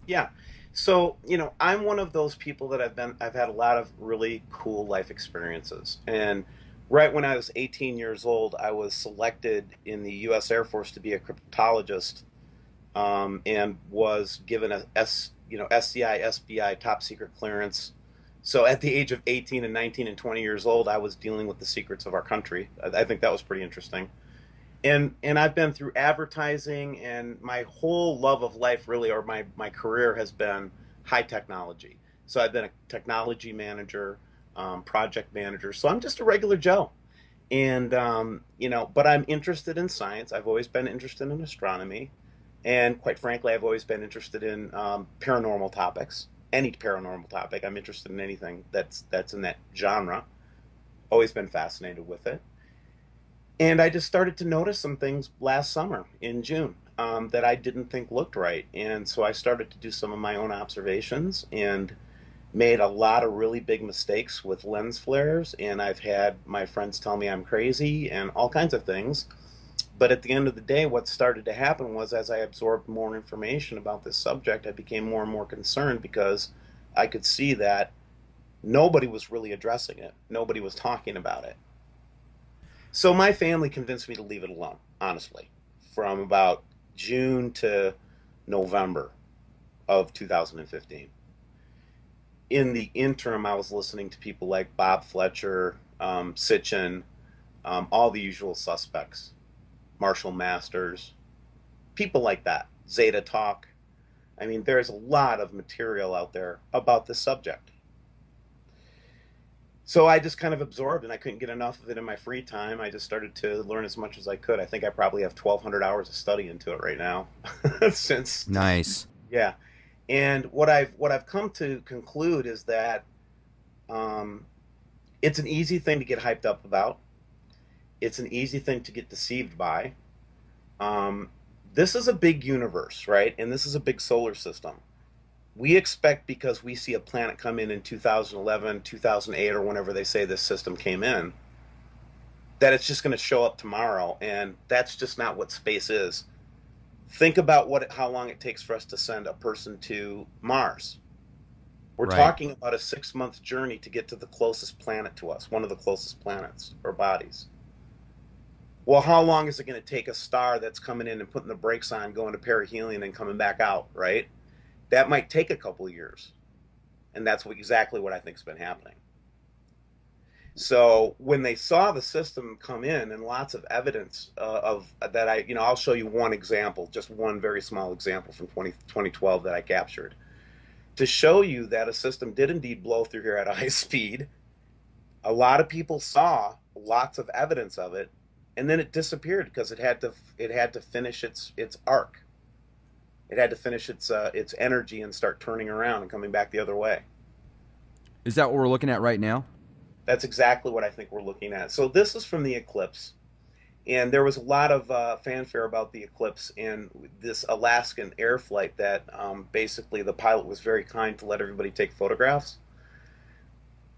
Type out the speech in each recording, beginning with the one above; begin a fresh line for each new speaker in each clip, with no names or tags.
Yeah. So, I'm one of those people that I've had a lot of really cool life experiences. And right when I was 18 years old, I was selected in the US Air Force to be a cryptologist, and was given SCI, SBI top secret clearance. So at the age of 18 and 19 and 20 years old, I was dealing with the secrets of our country. I think that was pretty interesting. And I've been through advertising, and my whole love of life really, or my career, has been high technology. So I've been a technology manager, project manager. So I'm just a regular Joe. And but I'm interested in science. I've always been interested in astronomy, and quite frankly, I've always been interested in paranormal topics. Any paranormal topic, I'm interested in anything that's in that genre. Always been fascinated with it. And I just started to notice some things last summer in June, that I didn't think looked right. And so I started to do some of my own observations and made a lot of really big mistakes with lens flares. And I've had my friends tell me I'm crazy and all kinds of things. But at the end of the day, what started to happen was, as I absorbed more information about this subject, I became more and more concerned because I could see that nobody was really addressing it, nobody was talking about it. So my family convinced me to leave it alone, honestly, from about June to November of 2015. In the interim, I was listening to people like Bob Fletcher, Sitchin, all the usual suspects, Marshall Masters, people like that, Zeta Talk. I mean, there's a lot of material out there about this subject. So I just kind of absorbed, and I couldn't get enough of it in my free time. I just started to learn as much as I could. I think I probably have 1,200 hours of study into it right now. Since,
Nice.
yeah. And what I've come to conclude is that, um, it's an easy thing to get hyped up about. It's an easy thing to get deceived by. Um, this is a big universe, right? And this is a big solar system. We expect, because we see a planet come in 2011, 2008, or whenever they say this system came in, that it's just going to show up tomorrow. And that's just not what space is. Think about how long it takes for us to send a person to Mars. We're
Right.
talking about a 6 month journey to get to the closest planet to us, one of the closest planets or bodies. Well, how long is it going to take a star that's coming in and putting the brakes on, going to perihelion and coming back out, right? That might take a couple of years. And that's exactly what I think has been happening. So when they saw the system come in, and lots of evidence of that, I'll show you one example, just one very small example from 2012 that I captured to show you that a system did indeed blow through here at a high speed. A lot of people saw lots of evidence of it, and then it disappeared because it had to finish its arc. It had to finish its energy and start turning around and coming back the other way.
Is that what we're looking at right now?
That's exactly what I think we're looking at. So this is from the eclipse, and there was a lot of fanfare about the eclipse and this Alaskan air flight that, basically the pilot was very kind to let everybody take photographs.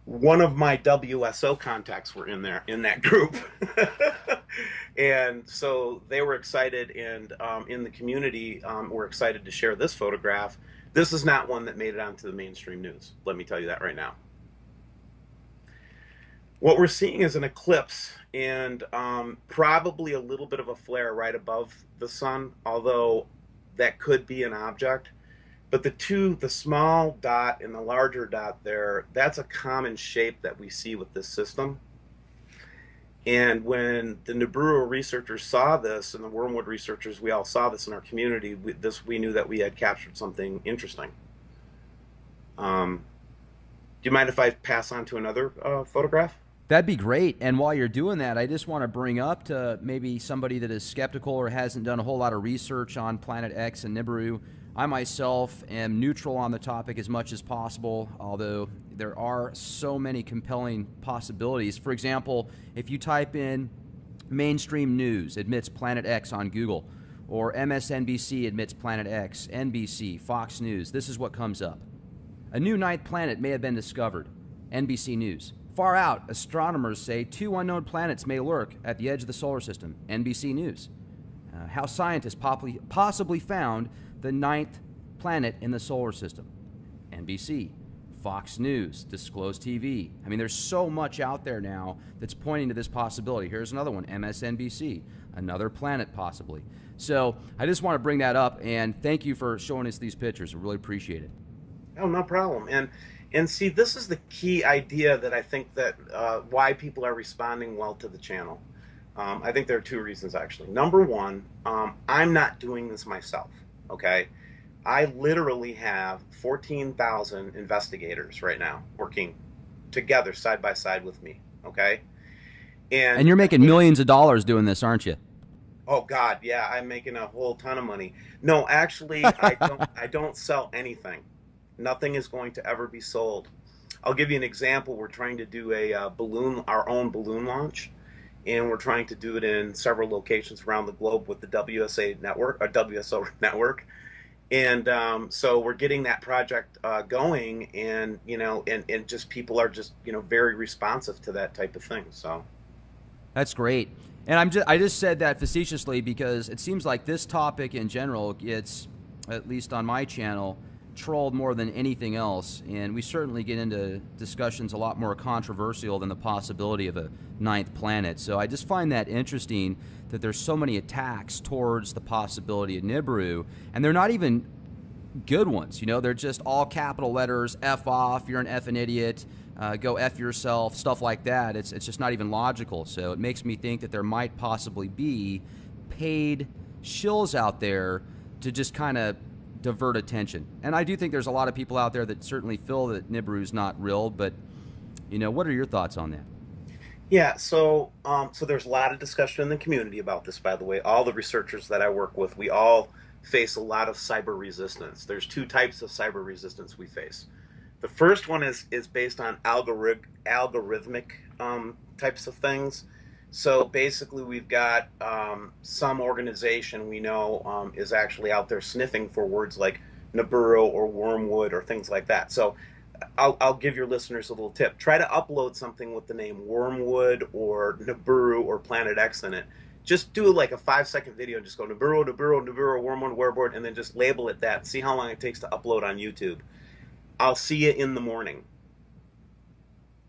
One of my WSO contacts were in there in that group. And so they were excited, and in the community, were excited to share this photograph. This is not one that made it onto the mainstream news. Let me tell you that right now. What we're seeing is an eclipse, and probably a little bit of a flare right above the sun, although that could be an object. But the small dot and the larger dot there, that's a common shape that we see with this system. And when the Nibiru researchers saw this, and the Wormwood researchers, we all saw this in our community. We knew that we had captured something interesting. Um, do you mind if I pass on to another photograph?
That'd be great. And while you're doing that, I just want to bring up to maybe somebody that is skeptical or hasn't done a whole lot of research on Planet X and Nibiru. I myself am neutral on the topic as much as possible, although there are so many compelling possibilities. For example, if you type in mainstream news admits Planet X on Google, or MSNBC admits Planet X, NBC, Fox News, this is what comes up. A new ninth planet may have been discovered. NBC News. Far out, astronomers say two unknown planets may lurk at the edge of the solar system. NBC News. How scientists possibly found the ninth planet in the solar system. NBC, Fox News, Disclose TV. I mean, there's so much out there now that's pointing to this possibility. Here's another one, MSNBC, another planet possibly. So I just want to bring that up, and thank you for showing us these pictures. I really appreciate it.
Oh, no problem. And see, this is the key idea that I think that why people are responding well to the channel. I think there are two reasons, actually. Number one, I'm not doing this myself, okay? I literally have 14,000 investigators right now working together side by side with me, okay?
And you're making millions of dollars doing this, aren't you?
Oh God, yeah, I'm making a whole ton of money. No, actually, I don't sell anything. Nothing is going to ever be sold. I'll give you an example. We're trying to do our own balloon launch, and we're trying to do it in several locations around the globe with the WSA network, or WSO network. And so we're getting that project going, and and just people are just very responsive to that type of thing. So
that's great. And I just said that facetiously because it seems like this topic in general gets, at least on my channel, trolled more than anything else, and we certainly get into discussions a lot more controversial than the possibility of a ninth planet. So I just find that interesting that there's so many attacks towards the possibility of Nibiru, and they're not even good ones. They're just all capital letters, F off, you're an effing idiot, go F yourself, stuff like that. It's just not even logical. So it makes me think that there might possibly be paid shills out there to just kind of divert attention. And I do think there's a lot of people out there that certainly feel that Nibiru is not real, but what are your thoughts on that?
yeah, so there's a lot of discussion in the community about this. By the way, all the researchers that I work with, we all face a lot of cyber resistance. There's two types of cyber resistance we face. The first one is based on algorithmic types of things. So basically, we've got some organization we know is actually out there sniffing for words like Nibiru or wormwood or things like that. So I'll give your listeners a little tip. Try to upload something with the name wormwood or Nibiru or Planet X in it. Just do like a 5-second video and just go Nibiru, Nibiru, Nibiru, wormwood, wormwood, and then just label it that. See how long it takes to upload on YouTube. I'll see you in the morning.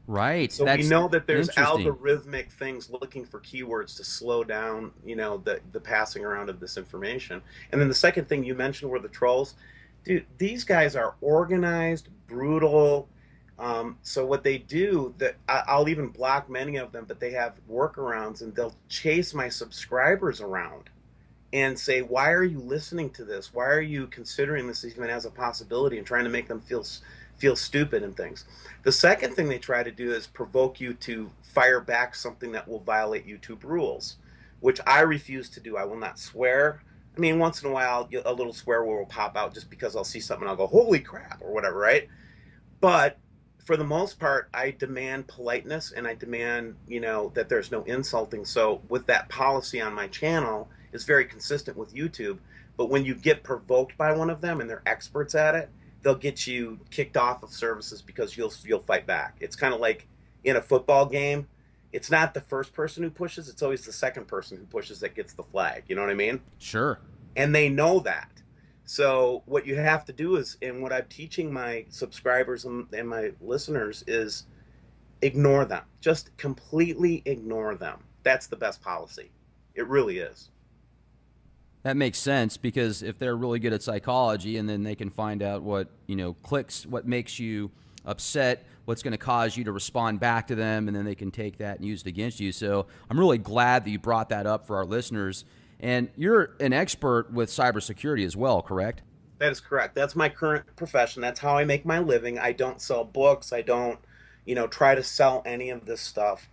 Right.
So we know that there's algorithmic things looking for keywords to slow down, the passing around of this information. And then the second thing you mentioned were the trolls. Dude, these guys are organized, brutal. So what they do, I'll even block many of them, but they have workarounds, and they'll chase my subscribers around and say, why are you listening to this? Why are you considering this even as a possibility, and trying to make them feel stupid and things. The second thing they try to do is provoke you to fire back something that will violate YouTube rules, which I refuse to do. I will not swear. I mean, once in a while, a little swear word will pop out just because I'll see something and I'll go, holy crap, or whatever, right? But for the most part, I demand politeness, and I demand, that there's no insulting. So with that policy on my channel, is very consistent with YouTube. But when you get provoked by one of them and they're experts at it, they'll get you kicked off of services because you'll fight back. It's kind of like in a football game. It's not the first person who pushes, it's always the second person who pushes that gets the flag. You know what I mean?
Sure.
And they know that. So what you have to do is, and what I'm teaching my subscribers and my listeners is, ignore them. Just completely ignore them. That's the best policy. It really is.
That makes sense, because if they're really good at psychology, and then they can find out what, clicks, what makes you upset, what's going to cause you to respond back to them, and then they can take that and use it against you. So I'm really glad that you brought that up for our listeners. And you're an expert with cybersecurity as well, correct?
That is correct. That's my current profession. That's how I make my living. I don't sell books. I don't, try to sell any of this stuff.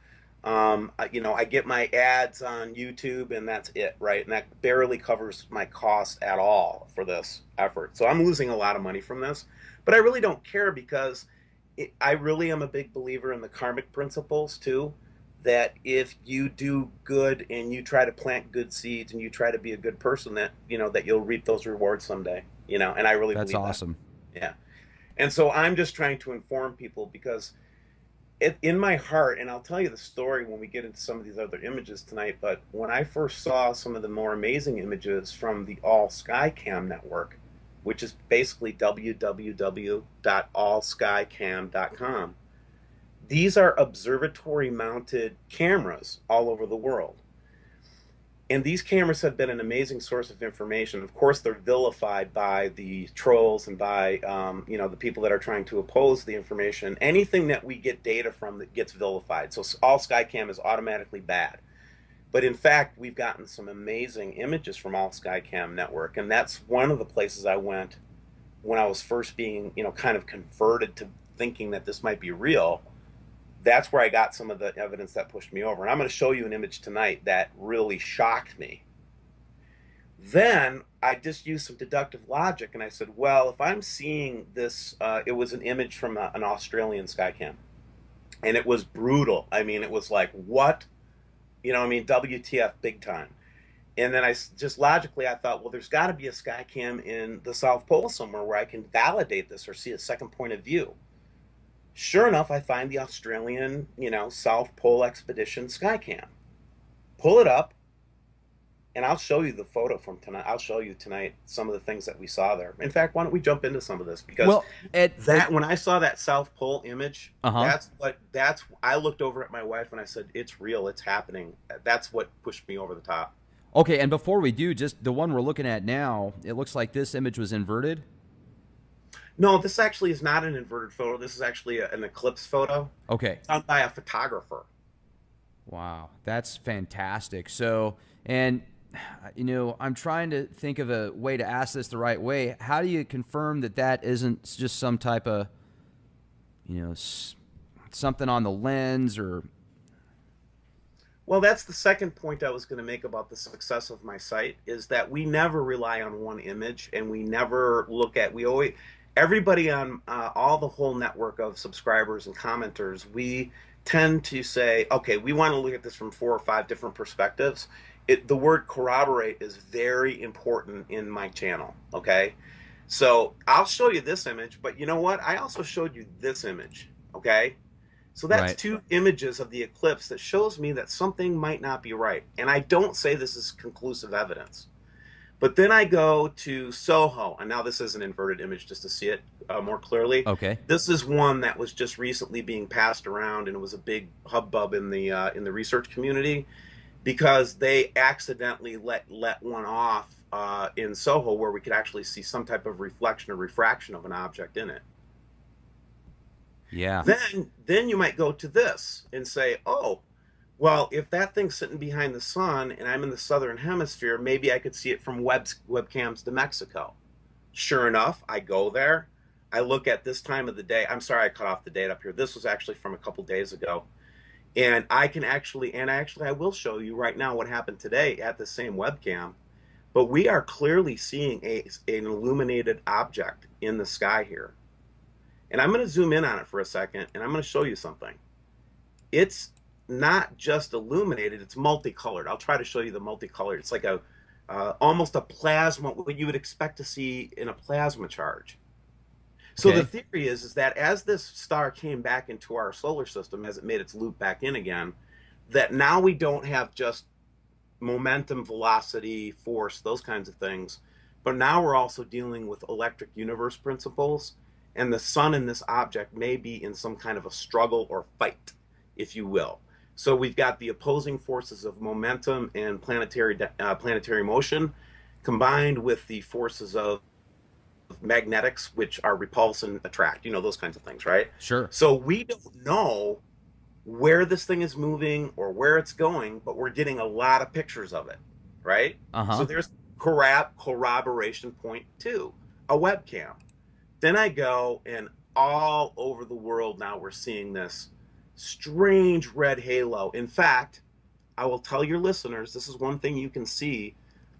I get my ads on YouTube, and that's it, right? And that barely covers my costs at all for this effort. So I'm losing a lot of money from this, but I really don't care, because I really am a big believer in the karmic principles too, that if you do good and you try to plant good seeds and you try to be a good person, that, that you'll reap those rewards someday, and I really believe that. That's
awesome.
Yeah. And so I'm just trying to inform people, because in my heart, and I'll tell you the story when we get into some of these other images tonight, but when I first saw some of the more amazing images from the All Sky Cam network, which is basically www.allskycam.com. These are observatory mounted cameras all over the world. And these cameras have been an amazing source of information. Of course, they're vilified by the trolls and by the people that are trying to oppose the information. Anything that we get data from that gets vilified. So all Skycam is automatically bad. But in fact, we've gotten some amazing images from All Skycam Network, and that's one of the places I went when I was first being, kind of converted to thinking that this might be real. That's where I got some of the evidence that pushed me over. And I'm going to show you an image tonight that really shocked me. Then I just used some deductive logic, and I said, well, if I'm seeing this, it was an image from an Australian Skycam, and it was brutal. I mean, it was like, what? WTF big time. And then I just logically, I thought, well, there's got to be a Skycam in the South Pole somewhere where I can validate this or see a second point of view. Sure enough, I find the Australian, South Pole Expedition Skycam. Pull it up, and I'll show you the photo from tonight. I'll show you tonight some of the things that we saw there. In fact, why don't we jump into some of this? Because when I saw that South Pole image, I looked over at my wife and I said, it's real, it's happening. That's what pushed me over the top.
Okay, and before we do, just the one we're looking at now, it looks like this image was inverted.
No, this actually is not an inverted photo. This is actually an eclipse photo.
Okay.
Done by a photographer.
Wow, that's fantastic. So, and I'm trying to think of a way to ask this the right way. How do you confirm that that isn't just some type of, something on the lens or?
Well, that's the second point I was going to make about the success of my site, is that we never rely on one image, and we never look at, everybody on the whole network of subscribers and commenters, we tend to say, okay, we want to look at this from 4 or 5 different perspectives. The word corroborate is very important in my channel, okay? So I'll show you this image, but you know what? I also showed you this image, okay? So that's right. 2 images of the eclipse that shows me that something might not be right. And I don't say this is conclusive evidence. But then I go to Soho, and now this is an inverted image just to see it more clearly.
Okay.
This is one that was just recently being passed around, and it was a big hubbub in the research community because they accidentally let one off in Soho where we could actually see some type of reflection or refraction of an object in it.
Yeah.
Then you might go to this and say, oh, well, if that thing's sitting behind the sun and I'm in the southern hemisphere, maybe I could see it from webcams to Mexico. Sure enough, I go there. I look at this time of the day. I'm sorry I cut off the date up here. This was actually from a couple days ago. And I will show you right now what happened today at the same webcam. But we are clearly seeing an illuminated object in the sky here. And I'm going to zoom in on it for a second, and I'm going to show you something. It's not just illuminated, it's multicolored. I'll try to show you the multicolored. It's like almost a plasma, what you would expect to see in a plasma charge. So the theory is that as this star came back into our solar system, as it made its loop back in again, that now we don't have just momentum, velocity, force, those kinds of things, but now we're also dealing with electric universe principles, and the sun and this object may be in some kind of a struggle or fight, if you will. So we've got the opposing forces of momentum and planetary motion combined with the forces of magnetics, which are repulse and attract, those kinds of things, right?
Sure.
So we don't know where this thing is moving or where it's going, but we're getting a lot of pictures of it, right? So there's corroboration point 2, a webcam. Then I go, and all over the world now we're seeing this strange red halo. In fact, I will tell your listeners, this is one thing you can see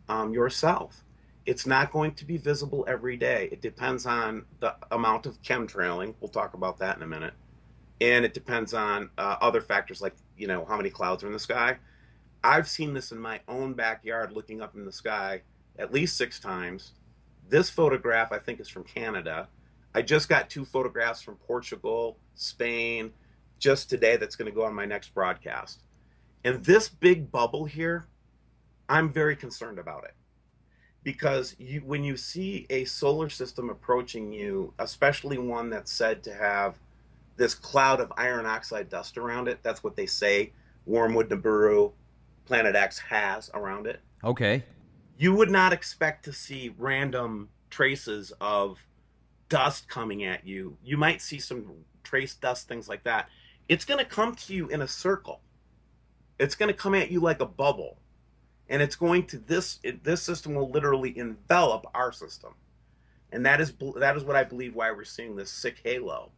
yourself. It's not going to be visible every day. It depends on the amount of chemtrailing. We'll talk about that in a minute. And it depends on other factors like, how many clouds are in the sky. I've seen this in my own backyard looking up in the sky at least 6 times. This photograph, I think, is from Canada. I just got 2 photographs from Portugal, Spain, just today that's going to go on my next broadcast. And this big bubble here, I'm very concerned about it. because when you see a solar system approaching you, especially one that's said to have this cloud of iron oxide dust around it, that's what they say Wormwood Nibiru Planet X has around it.
Okay.
You would not expect to see random traces of dust coming at you. You might see some trace dust, things like that. It's going to come to you in a circle. It's going to come at you like a bubble, and it's going to this system will literally envelop our system, and that is what I believe why we're seeing this sick halo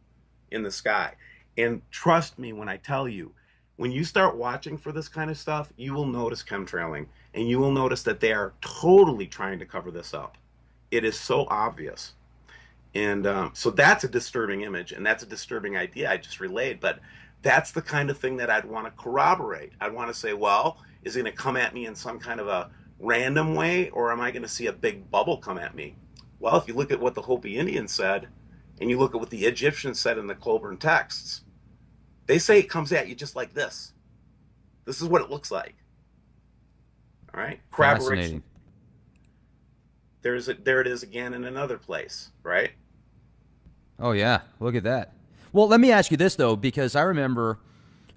in the sky. And trust me when I tell you, when you start watching for this kind of stuff, you will notice chemtrailing, and you will notice that they are totally trying to cover this up. It is so obvious. And so that's a disturbing image, and that's a disturbing idea I just relayed. But that's the kind of thing that I'd want to corroborate. I'd want to say, well, is it going to come at me in some kind of a random way, or am I going to see a big bubble come at me? Well, if you look at what the Hopi Indians said, and you look at what the Egyptians said in the Colburn texts, they say it comes at you just like this. This is what it looks like. All right?
Fascinating.
Corroboration. There it is again in another place, right?
Oh, yeah. Look at that. Well, let me ask you this, though, because I remember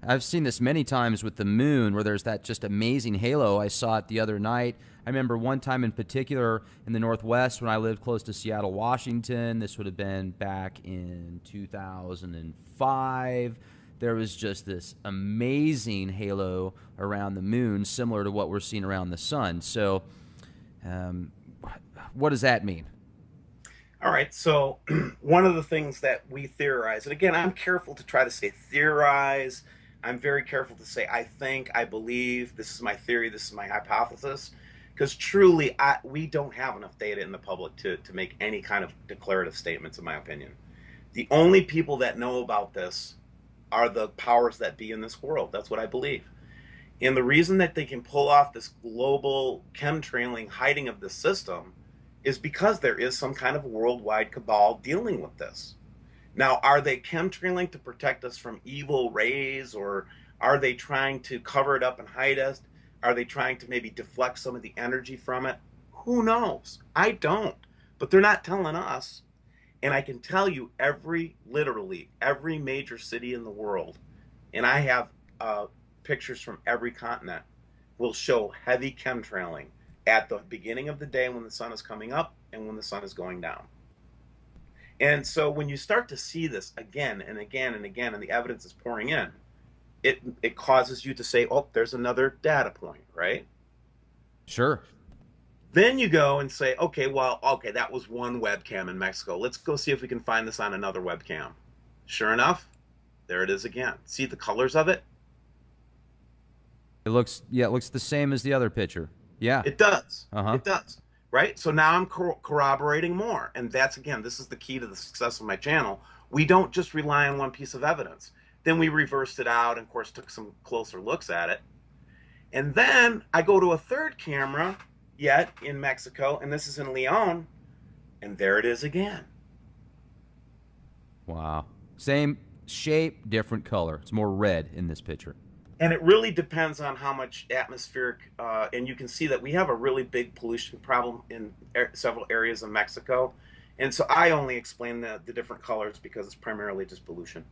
I've seen this many times with the moon where there's that just amazing halo. I saw it the other night. I remember one time in particular in the Northwest when I lived close to Seattle, Washington. This would have been back in 2005. There was just this amazing halo around the moon, similar to what we're seeing around the sun. So what does that mean?
All right, so one of the things that we theorize, and again, I'm careful to try to say theorize. I'm very careful to say I think, I believe, this is my theory, this is my hypothesis, because truly, we don't have enough data in the public to make any kind of declarative statements, in my opinion. The only people that know about this are the powers that be in this world. That's what I believe. And the reason that they can pull off this global chemtrailing hiding of the system is because there is some kind of worldwide cabal dealing with this. Now, are they chemtrailing to protect us from evil rays, or are they trying to cover it up and hide us? Are they trying to maybe deflect some of the energy from it? Who knows? I don't. But they're not telling us. And I can tell you literally every major city in the world, and I have pictures from every continent, will show heavy chemtrailing at the beginning of the day when the sun is coming up and when the sun is going down. And so when you start to see this again and again and again, and the evidence is pouring in, it causes you to say, oh, there's another data point, right?
Sure.
Then you go and say, okay, that was one webcam in Mexico. Let's go see if we can find this on another webcam. Sure enough, there it is again. See the colors of it?
It looks the same as the other picture. Yeah.
It does.
Uh-huh.
It does. Right? So now I'm corroborating more. And that's, again, this is the key to the success of my channel. We don't just rely on one piece of evidence. Then we reversed it out and, of course, took some closer looks at it. And then I go to a third camera yet in Mexico, and this is in Leon, and there it is again.
Wow. Same shape, different color. It's more red in this picture.
And it really depends on how much atmospheric, and you can see that we have a really big pollution problem in several areas of Mexico. And so I only explain the different colors because it's primarily just pollution.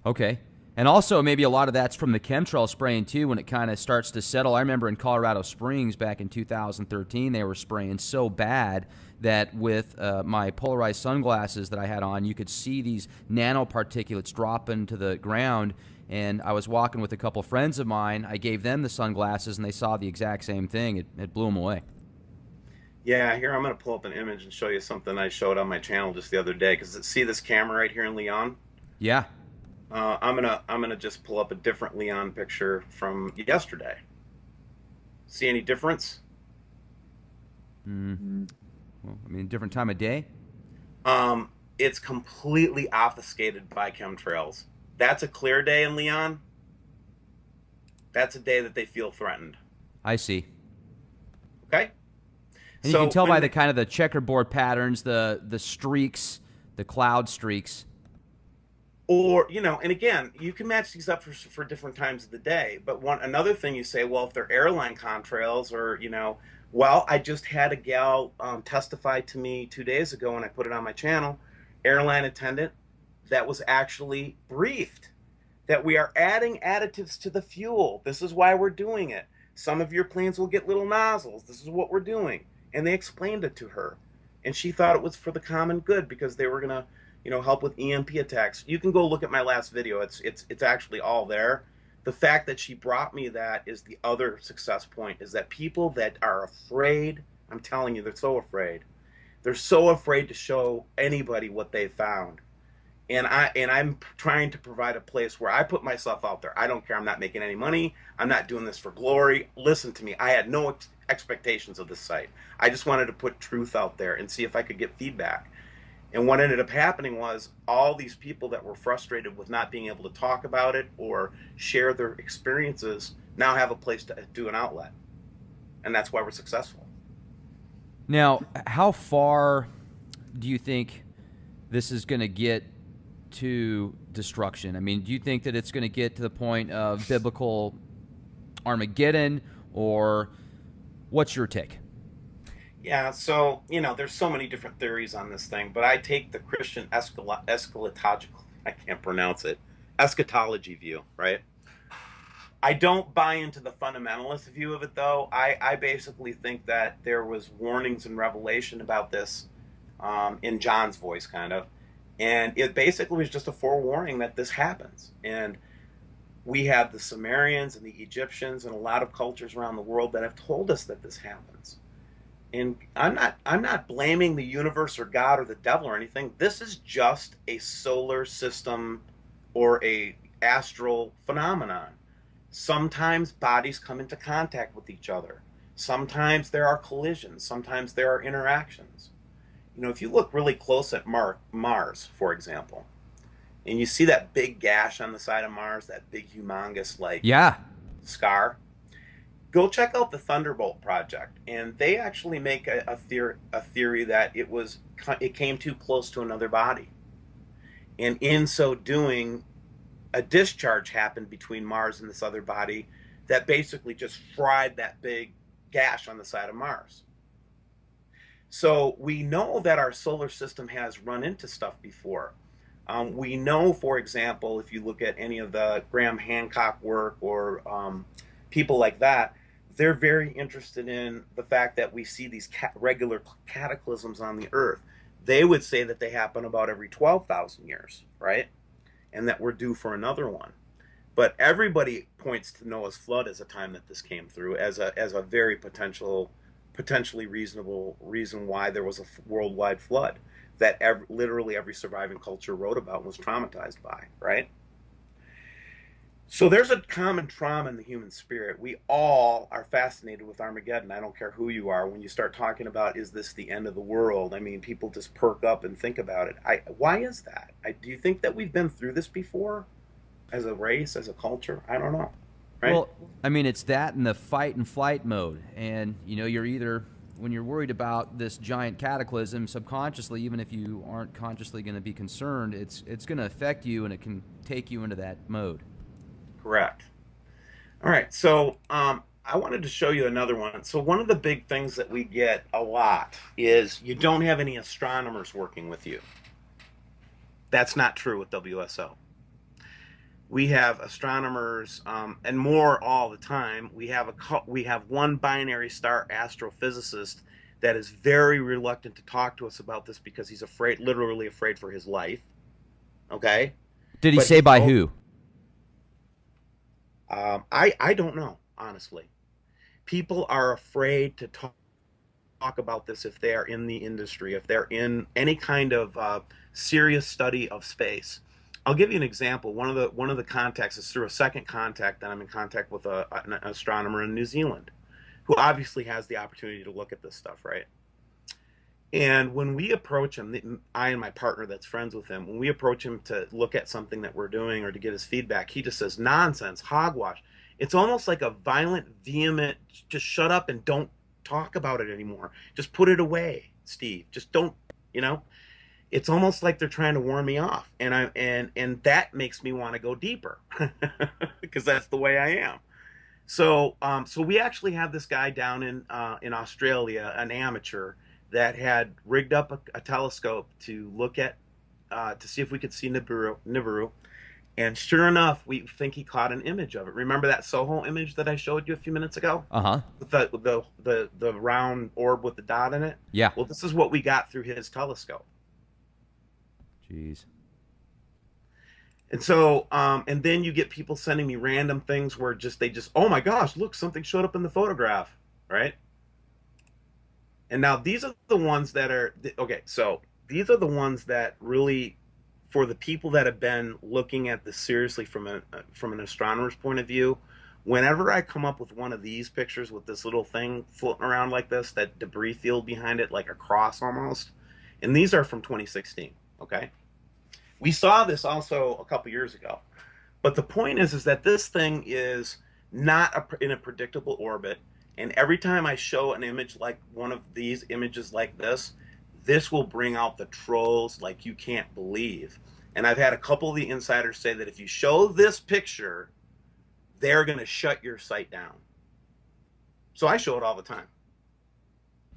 Okay. And also maybe a lot of that's from the chemtrail spraying too when it kind of starts to settle. I remember in Colorado Springs back in 2013, they were spraying so bad that with my polarized sunglasses that I had on, you could see these nanoparticulates dropping to the ground. And I was walking with a couple friends of mine. I gave them the sunglasses, and they saw the exact same thing. It blew them away.
Yeah, here I'm going to pull up an image and show you something I showed on my channel just the other day. Because see this camera right here in Leon?
Yeah.
I'm gonna just pull up a different Leon picture from yesterday. See any difference?
Mm-hmm. Well, I mean, different time of day.
It's completely obfuscated by chemtrails. That's a clear day in Leon. That's a day that they feel threatened.
I see.
Okay.
And so you can tell by the kind of the checkerboard patterns, the streaks, the cloud streaks.
Or, and again, you can match these up for different times of the day. But another thing you say, well, if they're airline contrails or, Well, I just had a gal testify to me 2 days ago, and I put it on my channel. Airline attendant that was actually briefed that we are adding additives to the fuel. This is why we're doing it. Some of your planes will get little nozzles. This is what we're doing. And they explained it to her. And she thought it was for the common good because they were going to, help with EMP attacks. You can go look at my last video. It's actually all there. The fact that she brought me that is the other success point, is that people that are afraid, I'm telling you, they're so afraid. They're so afraid to show anybody what they found. And I'm trying to provide a place where I put myself out there. I don't care. I'm not making any money. I'm not doing this for glory. Listen to me. I had no expectations of this site. I just wanted to put truth out there and see if I could get feedback. And what ended up happening was all these people that were frustrated with not being able to talk about it or share their experiences now have a place to do an outlet. And that's why we're successful.
Now, how far do you think this is going to get to destruction? I mean, do you think that it's going to get to the point of biblical Armageddon, or what's your take?
Yeah, so, there's so many different theories on this thing, but I take the Christian eschatological, I can't pronounce it, eschatology view, right? I don't buy into the fundamentalist view of it, though. I basically think that there was warnings in Revelation about this, in John's voice, kind of. And it basically was just a forewarning that this happens. And we have the Sumerians and the Egyptians and a lot of cultures around the world that have told us that this happens. And I'm not blaming the universe or God or the devil or anything. This is just a solar system or a astral phenomenon. Sometimes bodies come into contact with each other. Sometimes there are collisions. Sometimes there are interactions. If you look really close at Mars, for example, and you see that big gash on the side of Mars, that big humongous
Yeah.
scar, go check out the Thunderbolt project, and they actually make a theory that it came too close to another body, and in so doing, a discharge happened between Mars and this other body that basically just fried that big gash on the side of Mars. So we know that our solar system has run into stuff before. We know, for example, if you look at any of the Graham Hancock work or people like that, they're very interested in the fact that we see these regular cataclysms on the Earth. They would say that they happen about every 12,000 years, right? And that we're due for another one. But everybody points to Noah's flood as a time that this came through as a very potentially reasonable reason why there was a worldwide flood that literally every surviving culture wrote about and was traumatized by, right? So there's a common trauma in the human spirit. We all are fascinated with Armageddon. I don't care who you are. When you start talking about, is this the end of the world? I mean, people just perk up and think about it. Why is that? Do you think that we've been through this before as a race, as a culture? I don't know. Right?
Well, I mean, it's that and the fight and flight mode. And, you're either, when you're worried about this giant cataclysm, subconsciously, even if you aren't consciously going to be concerned, it's going to affect you, and it can take you into that mode.
Correct. All right, so I wanted to show you another one. So one of the big things that we get a lot is you don't have any astronomers working with you. That's not true with WSO. We have astronomers and more all the time. We have one binary star astrophysicist that is very reluctant to talk to us about this because he's afraid, literally afraid for his life. Okay?
Did he
But
say by who?
I don't know, honestly. People are afraid to talk about this if they are in the industry, if they're in any kind of serious study of space. I'll give you an example. One of the contacts is through a second contact that I'm in contact with an astronomer in New Zealand, who obviously has the opportunity to look at this stuff, right? And when we approach him, I and my partner that's friends with him, when we approach him to look at something that we're doing or to get his feedback, he just says, nonsense, hogwash. It's almost like a violent, vehement, just shut up and don't talk about it anymore. Just put it away, Steve. Just don't, you know? It's almost like they're trying to warn me off. And that makes me want to go deeper because that's the way I am. So we actually have this guy down in Australia, an amateur that had rigged up a telescope to look at to see if we could see Nibiru. And sure enough, we think he caught an image of it. Remember that Soho image that I showed you a few minutes ago?
Uh huh.
With the round orb with the dot in it?
Yeah.
Well, this is what we got through his telescope.
Jeez.
And so, and then you get people sending me random things where oh my gosh, look, something showed up in the photograph, right? And now these are the ones that are okay. So these are the ones that really, for the people that have been looking at this seriously from an astronomer's point of view. Whenever I come up with one of these pictures with this little thing floating around like this, that debris field behind it, like a cross almost, and these are from 2016. Okay, we saw this also a couple years ago, but the point is that this thing is not in a predictable orbit. And every time I show an image like one of these images like this will bring out the trolls like you can't believe. And I've had a couple of the insiders say that if you show this picture, they're going to shut your site down. So I show it all the time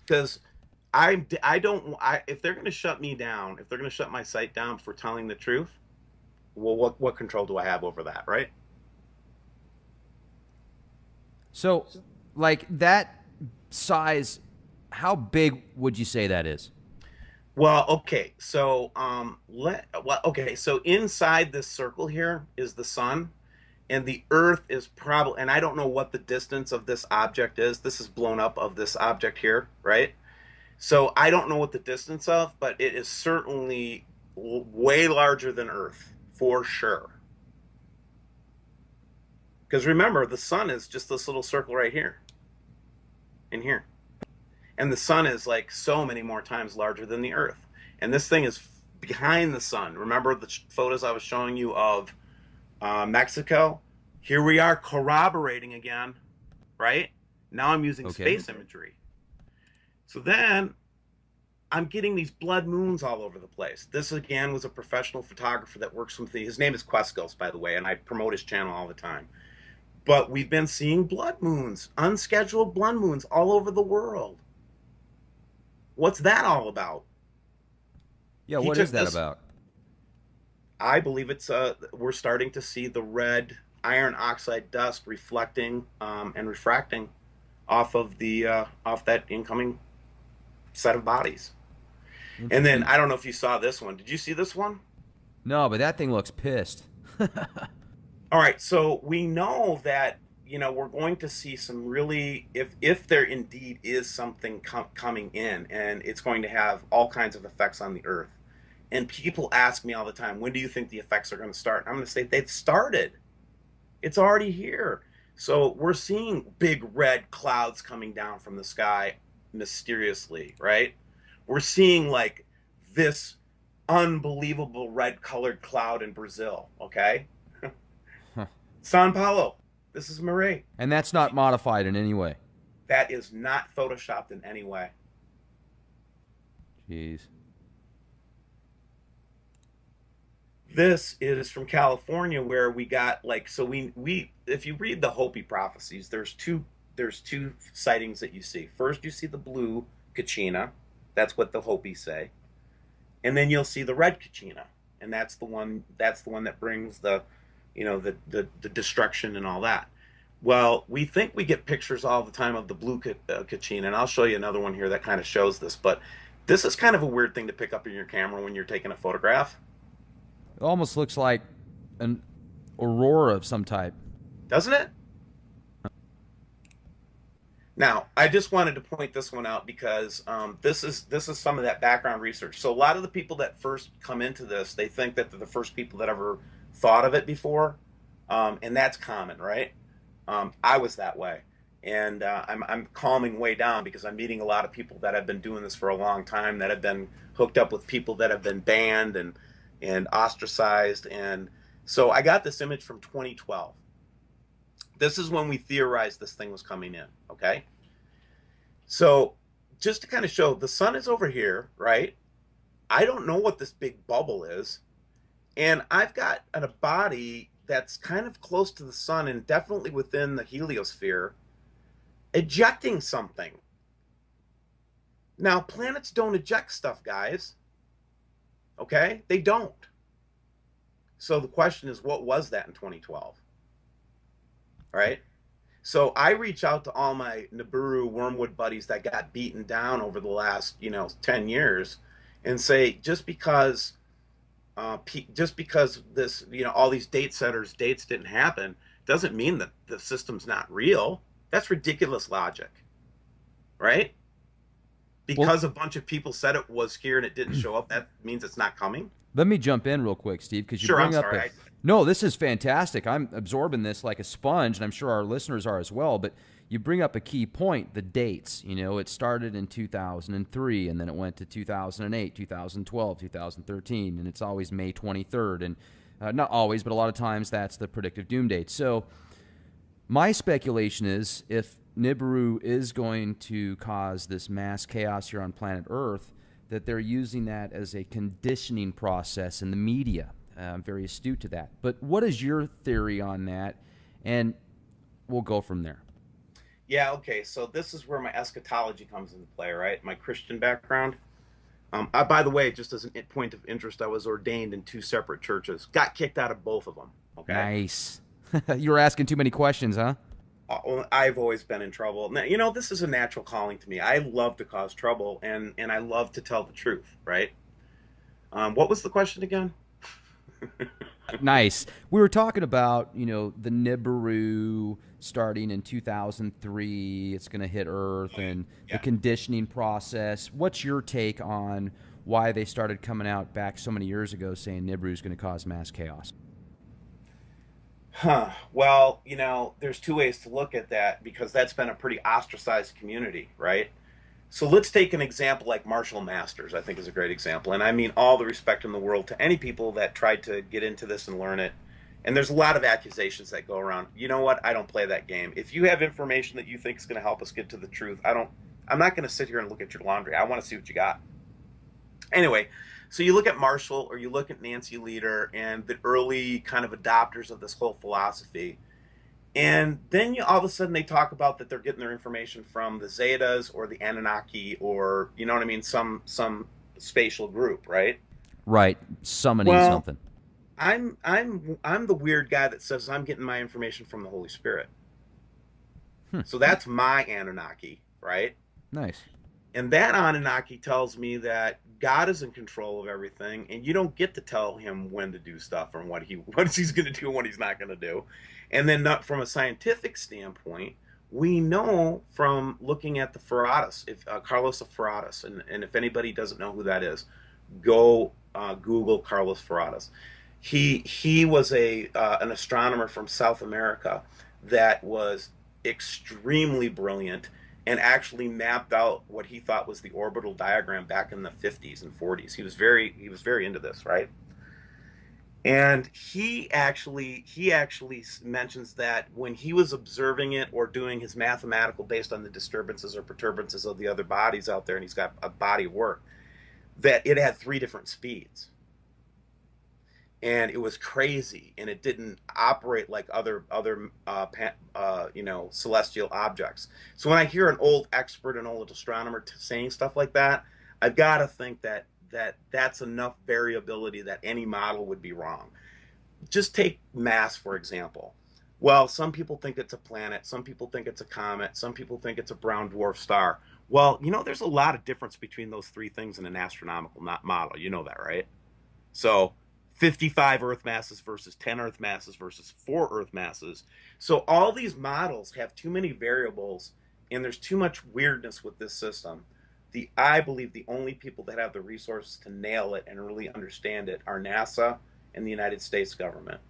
because I don't if they're going to shut me down, if they're going to shut my site down for telling the truth, well, what control do I have over that, right?
So, like that size, how big would you say that is?
Well, okay. So okay, so inside this circle here is the sun, and the earth is probably, and I don't know what the distance of this object is. This is blown up of this object here, right? So I don't know what the distance of, but it is certainly way larger than Earth for sure. Because remember, the sun is just this little circle right here, in here, and the sun is like so many more times larger than the Earth, and this thing is behind the sun. Remember the photos I was showing you of Mexico? Here we are corroborating again, right? Now I'm using
Okay.
space imagery. So then I'm getting these blood moons all over the place. This again was a professional photographer that works with me. His name is Questos, by the way, and I promote his channel all the time. But we've been seeing blood moons, unscheduled blood moons all over the world. What's that all about?
Yeah,
He
what
took
is that
this.
about?
I believe it's we're starting to see the red iron oxide dust reflecting and refracting off of the off that incoming set of bodies. And then
Interesting.
I don't know if you saw this one. Did you see this one?
No, but that thing looks pissed.
All right, so we know that we're going to see some really, if there indeed is something coming in, and it's going to have all kinds of effects on the Earth. And people ask me all the time, when do you think the effects are going to start? I'm going to say they've started. It's already here. So we're seeing big red clouds coming down from the sky mysteriously, right? We're seeing like this unbelievable red colored cloud in Brazil, okay?
Huh.
Sao Paulo. This is Marie.
And that's not modified in any way.
That is not photoshopped in any way.
Jeez.
This is from California where we got like so we if you read the Hopi prophecies, there's two sightings that you see. First you see the blue Kachina. That's what the Hopi say. And then you'll see the red Kachina. And that's the one that brings the destruction and all that. Well, we think we get pictures all the time of the blue Kachina, and I'll show you another one here that kind of shows this. But this is kind of a weird thing to pick up in your camera when you're taking a photograph,
It almost looks like an aurora of some type.
doesn't it? Now, I just wanted to point this one out because this is some of that background research. So a lot of the people that first come into this, they think that they're the first people that ever thought of it before, and that's common, right? I was that way, and I'm calming way down because I'm meeting a lot of people that have been doing this for a long time, that have been hooked up with people that have been banned and ostracized, and so I got this image from 2012. This is when we theorized this thing was coming in, okay? So just to kind of show, the sun is over here, right? I don't know what this big bubble is. And I've got a body that's kind of close to the sun and definitely within the heliosphere ejecting something. Now, planets don't eject stuff, guys. Okay? They don't. So the question is, what was that in 2012? Right? So I reach out to all my Nibiru wormwood buddies that got beaten down over the last, 10 years and say, just because this, all these date setters dates didn't happen, doesn't mean that the system's not real. That's ridiculous logic, right?
Well,
Because a bunch of people said it was here and it didn't show up, that means it's not coming.
let me jump in real quick, Steve, because you
Sure, I'm
bring up
sorry.
a. No, this is fantastic. I'm absorbing this like a sponge, and I'm sure our listeners are as well. But you bring up a key point, the dates. It started in 2003, and then it went to 2008, 2012, 2013, and it's always May 23rd. And not always, but a lot of times that's the predictive doom date. So my speculation is if Nibiru is going to cause this mass chaos here on planet Earth, that they're using that as a conditioning process in the media. I'm very astute to that. But what is your theory on that? And we'll go from there.
Yeah, okay. So this is where my eschatology comes into play, right? My Christian background. By the way, just as a point of interest, I was ordained in two separate churches. Got kicked out of both of them. Okay.
Nice. You were asking too many questions, huh?
I've always been in trouble. Now, this is a natural calling to me. I love to cause trouble, and I love to tell the truth, right? What was the question again?
Nice. We were talking about, the Nibiru starting in 2003. It's going to hit Earth and the
Yeah.
conditioning process. What's your take on why they started coming out back so many years ago saying Nibiru is going to cause mass chaos?
Huh. Well, there's two ways to look at that because that's been a pretty ostracized community, right? So let's take an example like Marshall Masters, I think is a great example. And I mean all the respect in the world to any people that tried to get into this and learn it. And there's a lot of accusations that go around. You know what? I don't play that game. If you have information that you think is going to help us get to the truth, I'm not going to sit here and look at your laundry. I want to see what you got. Anyway, so you look at Marshall or you look at Nancy Leader and the early kind of adopters of this whole philosophy. And then all of a sudden they talk about that they're getting their information from the Zetas or the Anunnaki or, you know what I mean, some spatial group, right?
Right. Summoning
Well,
something.
I'm the weird guy that says I'm getting my information from the Holy Spirit.
Hmm.
So that's my Anunnaki, right?
Nice.
And that Anunnaki tells me that God is in control of everything, and you don't get to tell him when to do stuff and what he's going to do and what he's not going to do. And then, not from a scientific standpoint, we know from looking at the Ferratus, if Carlos of Ferratus, and if anybody doesn't know who that is, go Google Carlos Ferratus. He was an astronomer from South America that was extremely brilliant and actually mapped out what he thought was the orbital diagram back in the 50s and 40s. He was very into this, right? And he actually mentions that when he was observing it or doing his mathematical based on the disturbances or perturbances of the other bodies out there, and he's got a body of work, that it had three different speeds. And it was crazy, and it didn't operate like other celestial objects. So when I hear an old expert, an old astronomer saying stuff like that, I've got to think that's enough variability that any model would be wrong. Just take mass for example. Well, some people think it's a planet, some people think it's a comet, some people think it's a brown dwarf star. Well, there's a lot of difference between those three things in an astronomical model. You know that, right? So 55 Earth masses versus 10 Earth masses versus 4 Earth masses. So all these models have too many variables, and there's too much weirdness with this system. I believe the only people that have the resources to nail it and really understand it are NASA and the United States government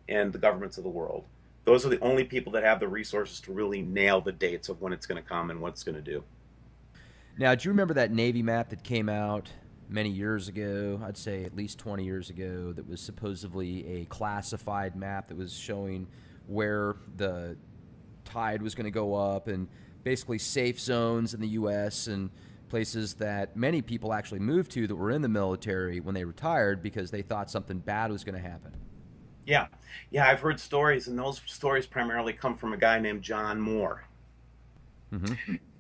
and the governments of the world. Those are the only people that have the resources to really nail the dates of when it's going to come and what it's going to do.
Now, do you remember that Navy map that came out many years ago? I'd say at least 20 years ago, that was supposedly a classified map that was showing where the tide was going to go up and basically safe zones in the U.S. and places that many people actually moved to that were in the military when they retired because they thought something bad was going to happen.
Yeah, yeah, I've heard stories, and those stories primarily come from a guy named John Moore.
Hmm.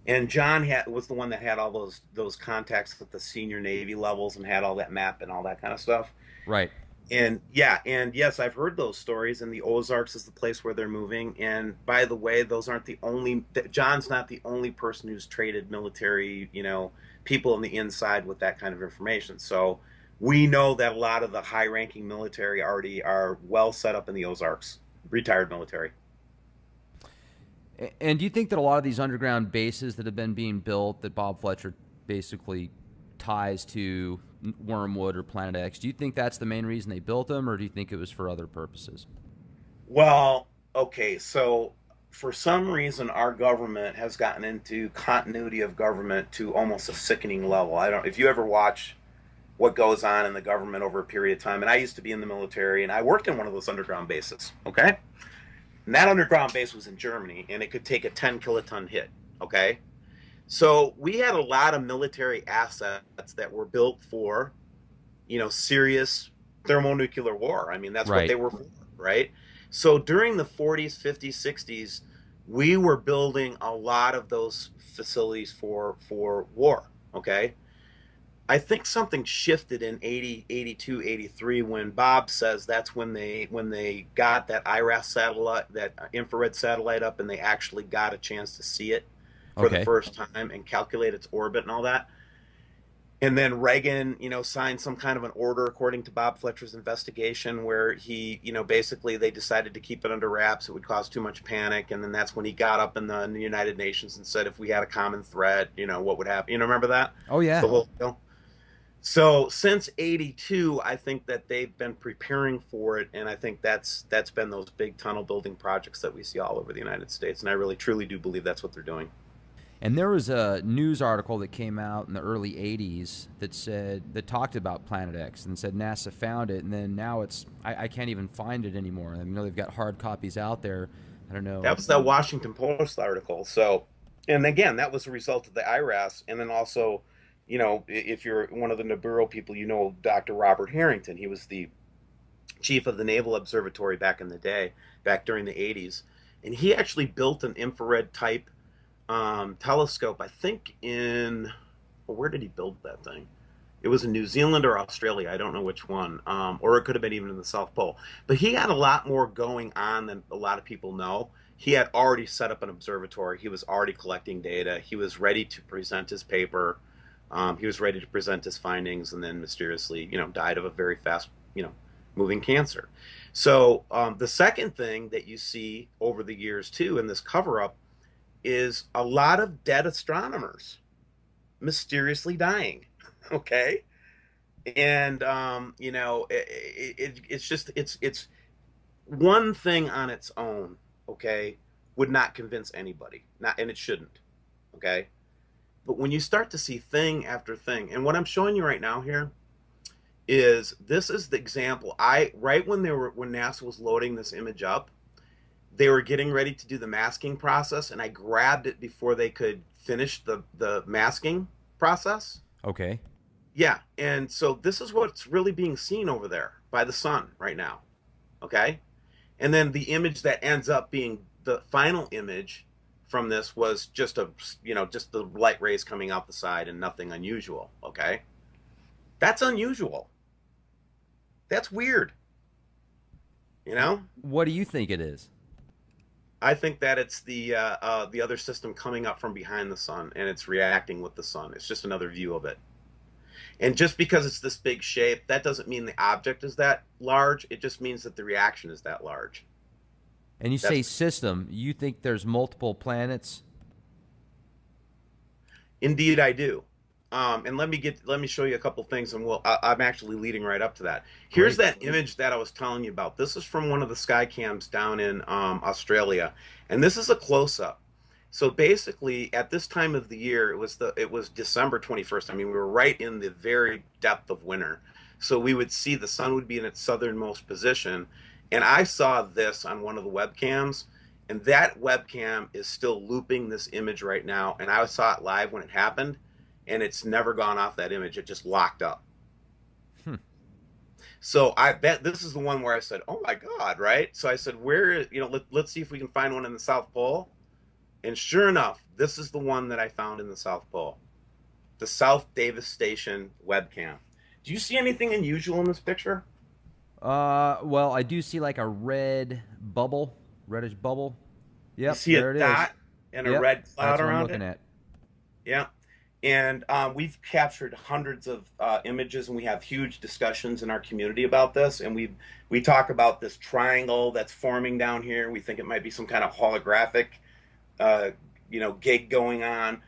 And John was the one that had all those contacts at the senior Navy levels and had all that map and all that kind of stuff.
Right.
And yeah, and yes, I've heard those stories. And the Ozarks is the place where they're moving. And by the way, those aren't the only. John's not the only person who's traded military, people on the inside with that kind of information. So we know that a lot of the high-ranking military already are well set up in the Ozarks, retired military.
And do you think that a lot of these underground bases that have been being built, that Bob Fletcher basically ties to Wormwood or Planet X, do you think that's the main reason they built them, or do you think it was for other purposes?
Well, okay, so for some reason, our government has gotten into continuity of government to almost a sickening level. I don't, if you ever watch what goes on in the government over a period of time, and I used to be in the military, and I worked in one of those underground bases, okay? And that underground base was in Germany, and it could take a 10 kiloton hit, okay? So we had a lot of military assets that were built for, serious thermonuclear war. I mean, that's what
Right.
they were for, right? So during the 40s, 50s, 60s, we were building a lot of those facilities for war, okay? I think something shifted in 80, 82, 83 when Bob says that's when they got that IRAS satellite, that infrared satellite up, and they actually got a chance to see it for the
Okay.
first time and calculate its orbit and all that. And then Reagan, signed some kind of an order according to Bob Fletcher's investigation where he, basically they decided to keep it under wraps. It would cause too much panic. And then that's when he got up in the United Nations and said, if we had a common threat, what would happen? Remember that?
Oh yeah.
The whole deal. So since 82, I think that they've been preparing for it. And I think that's been those big tunnel building projects that we see all over the United States. And I really, truly do believe that's what they're doing.
And there was a news article that came out in the early 80s that talked about Planet X and said NASA found it, and then now I can't even find it anymore. I know they've got hard copies out there. I don't
That
know.
was that Washington Post article. So, and again, that was a result of the IRAS. And then also, if you're one of the Nibiru people, Dr. Robert Harrington. He was the chief of the Naval Observatory back in the day, back during the 80s. And he actually built an infrared type telescope, I think well, where did he build that thing? It was in New Zealand or Australia. I don't know which one. Or it could have been even in the South Pole. But he had a lot more going on than a lot of people know. He had already set up an observatory. He was already collecting data. He was ready to present his paper. He was ready to present his findings, and then mysteriously, died of a very fast, moving cancer. So the second thing that you see over the years too in this cover up is a lot of dead astronomers mysteriously dying. Okay, and it's just it's one thing on its own. Okay, would not convince anybody, not, and it shouldn't. Okay, but when you start to see thing after thing, and what I'm showing you right now here is this is the example. I right when NASA was loading this image up, they were getting ready to do the masking process, and I grabbed it before they could finish the masking process.
Okay.
Yeah, and so this is what's really being seen over there by the sun right now. Okay, and then the image that ends up being the final image from this was just the light rays coming out the side and nothing unusual. Okay, that's unusual. That's weird. You know,
What do you think it is?
I think that it's the other system coming up from behind the sun and it's reacting with the sun. It's just another view of it. And just because it's this big shape, that doesn't mean the object is that large. It just means that the reaction is that large.
And you say
That's
system, you think there's multiple planets?
indeed I do. And let me show you a couple things, and I'm actually leading right up to that. Here's
Great.
that image that I was telling you about. This is from one of the sky cams down in Australia, and this is a close up. So basically, at this time of the year, it was December 21st. I mean, we were right in the very depth of winter, so we would see the sun would be in its southernmost position, and I saw this on one of the webcams, and that webcam is still looping this image right now, and I saw it live when it happened, and it's never gone off that image. It just locked up.
Hmm.
So I bet this is the one where I said, "Oh my God!" Right? So I said, "Where? Let's see if we can find one in the South Pole." And sure enough, this is the one that I found in the South Pole, the South Davis Station webcam. Do you see anything unusual in this picture?
Well, I do see like a red bubble, reddish bubble.
You
Yep,
see a
there it is.
dot and a
Yep,
red cloud
that's what I'm
around
looking
it?
at.
Yeah. And we've captured hundreds of images, and we have huge discussions in our community about this. And we talk about this triangle that's forming down here. We think it might be some kind of holographic, uh, gig going on.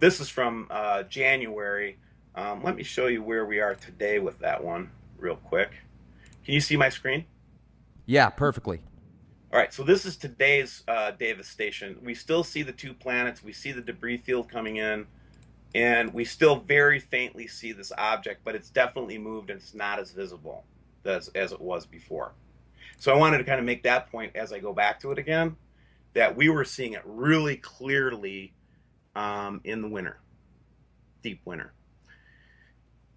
This is from January. Let me show you where we are today with that one, real quick. Can you see my screen?
Yeah, perfectly.
All right, so this is today's Davis station. We still see the two planets. We see the debris field coming in, and we still very faintly see this object, but it's definitely moved and it's not as visible as it was before. So I wanted to kind of make that point as I go back to it again, that we were seeing it really clearly in the winter, deep winter.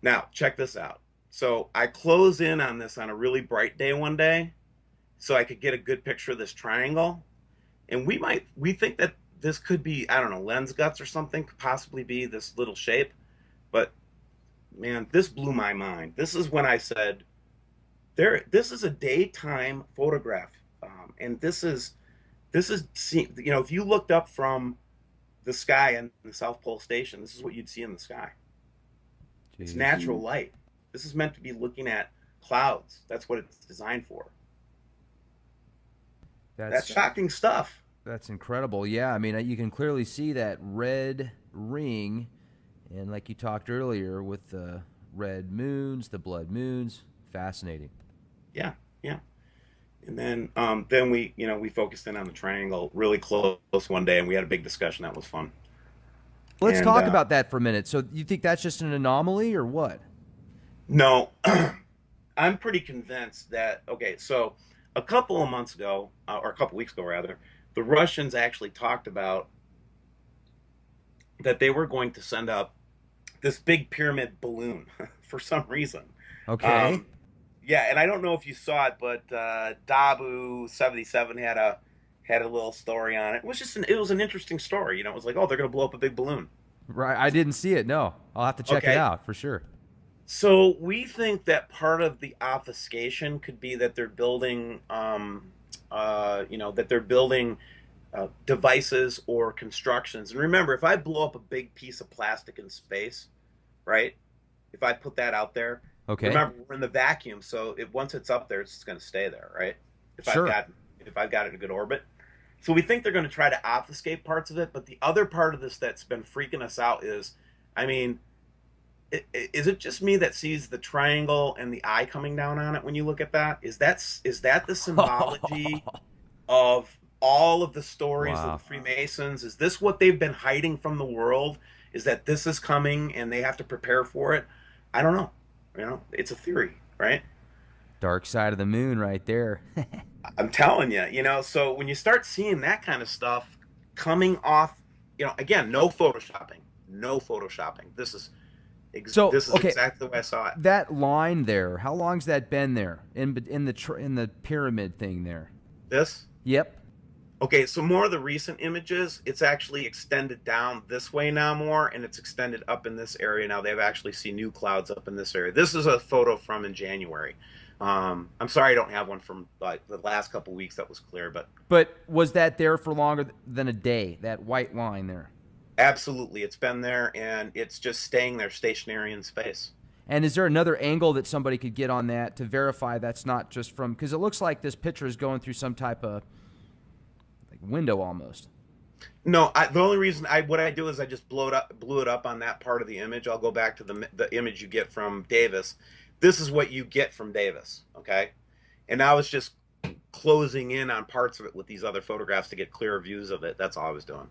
Now, check this out. So I close in on this on a really bright day one day so I could get a good picture of this triangle. And we think that this could be, I don't know, lens guts or something, could possibly be this little shape. But man, this blew my mind. This is when I said, this is a daytime photograph. And this is, if you looked up from the sky in the South Pole Station, this is what you'd see in the sky. It's
Jeez,
natural light. This is meant to be looking at clouds. That's what it's designed for. That's
that's
shocking stuff.
that's incredible. Yeah, I mean, you can clearly see that red ring, and like you talked earlier with the red moons, the blood moons, fascinating.
Yeah, yeah. And then we focused in on the triangle really close one day, and we had a big discussion. That was fun.
Let's
And
talk about that for a minute. So, you think that's just an anomaly, or what?
no, I'm pretty convinced that okay. So a couple of months ago, or a couple weeks ago rather, the Russians actually talked about that they were going to send up this big pyramid balloon for some reason.
Okay.
Um, yeah, and I don't know if you saw it, but Dabu 77 had a little story on it. It was an interesting story. It was like, oh, they're going to blow up a big balloon.
Right. I didn't see it. No. I'll have to check it
Okay,
out for sure.
so we think that part of the obfuscation could be that they're building, that they're building devices or constructions. And remember, if I blow up a big piece of plastic in space, right? If I put that out there,
Okay.
remember we're in the vacuum, so once it's up there, it's just going to stay there, right? If I've
Sure.
got if I've got it in a good orbit. So we think they're going to try to obfuscate parts of it, but the other part of this that's been freaking us out is, I mean, is it just me that sees the triangle and the eye coming down on it when you look at that? Is that the symbology of all of the stories of the
Wow.
Freemasons? Is this what they've been hiding from the world? Is that this is coming and they have to prepare for it? I don't know. It's a theory, right?
Dark side of the moon right there.
I'm telling you, so when you start seeing that kind of stuff coming off, again, no photoshopping, no photoshopping.
So,
this is
okay,
exactly the way I saw it.
that line there, how long's that been there in the pyramid thing there?
This
Yep.
Okay, so more of the recent images, it's actually extended down this way now more, and it's extended up in this area now. They've actually seen new clouds up in this area. This is a photo from in January. I'm sorry I don't have one from like the last couple weeks that was clear, but
But was that there for longer than a day? That white line there.
absolutely, it's been there, and it's just staying there stationary in space.
And is there another angle that somebody could get on that to verify that's not just from? Because it looks like this picture is going through some type of like window almost.
No, the only reason what I do is I just blew it up on that part of the image. I'll go back to the image you get from Davis. This is what you get from Davis, okay? And now it's just closing in on parts of it with these other photographs to get clearer views of it. That's all I was doing.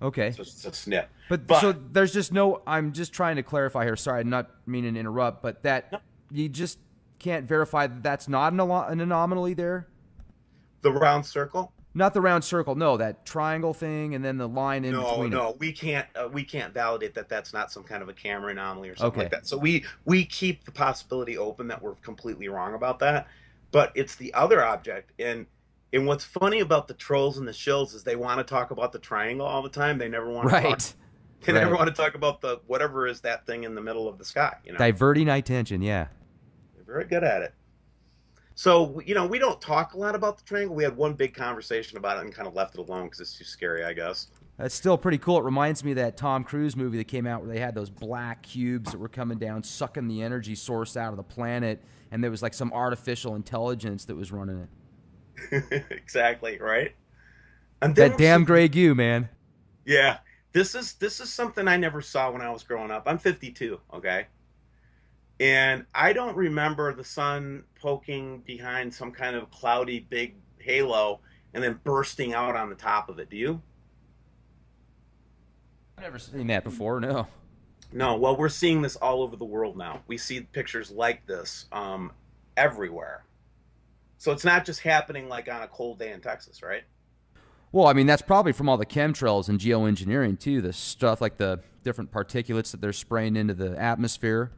Okay.
So it's a snip.
But so
But
there's just no. I'm just trying to clarify here. Sorry, I'm not meaning to interrupt, but that
no,
you just can't verify that that's not an anomaly there.
the round circle.
Not the round circle. No, that triangle thing, and then the line in
No,
between it.
no, we can't validate that that's not some kind of a camera anomaly or something like
Okay.
that. So we keep the possibility open that we're completely wrong about that. But it's the other object, and what's funny about the trolls and the shills is they want to talk about the triangle all the time. They never want to talk.
Right.
They never
Right.
want to talk about the whatever is that thing in the middle of the sky.
Diverting attention. Yeah.
They're very good at it. So we don't talk a lot about the triangle. We had one big conversation about it and kind of left it alone because it's too scary, I guess.
That's still pretty cool. It reminds me of that Tom Cruise movie that came out where they had those black cubes that were coming down, sucking the energy source out of the planet, and there was like some artificial intelligence that was running it.
Exactly, right? And then
That damn Grey Goo, man.
yeah, this is something I never saw when I was growing up. I'm 52, okay? And I don't remember the sun poking behind some kind of cloudy big halo and then bursting out on the top of it. Do you?
I've never seen that before. No.
No. Well, we're seeing this all over the world now. We see pictures like this everywhere. So it's not just happening like on a cold day in Texas, right?
Well, I mean, that's probably from all the chemtrails and geoengineering too. The stuff like the different particulates that they're spraying into the atmosphere.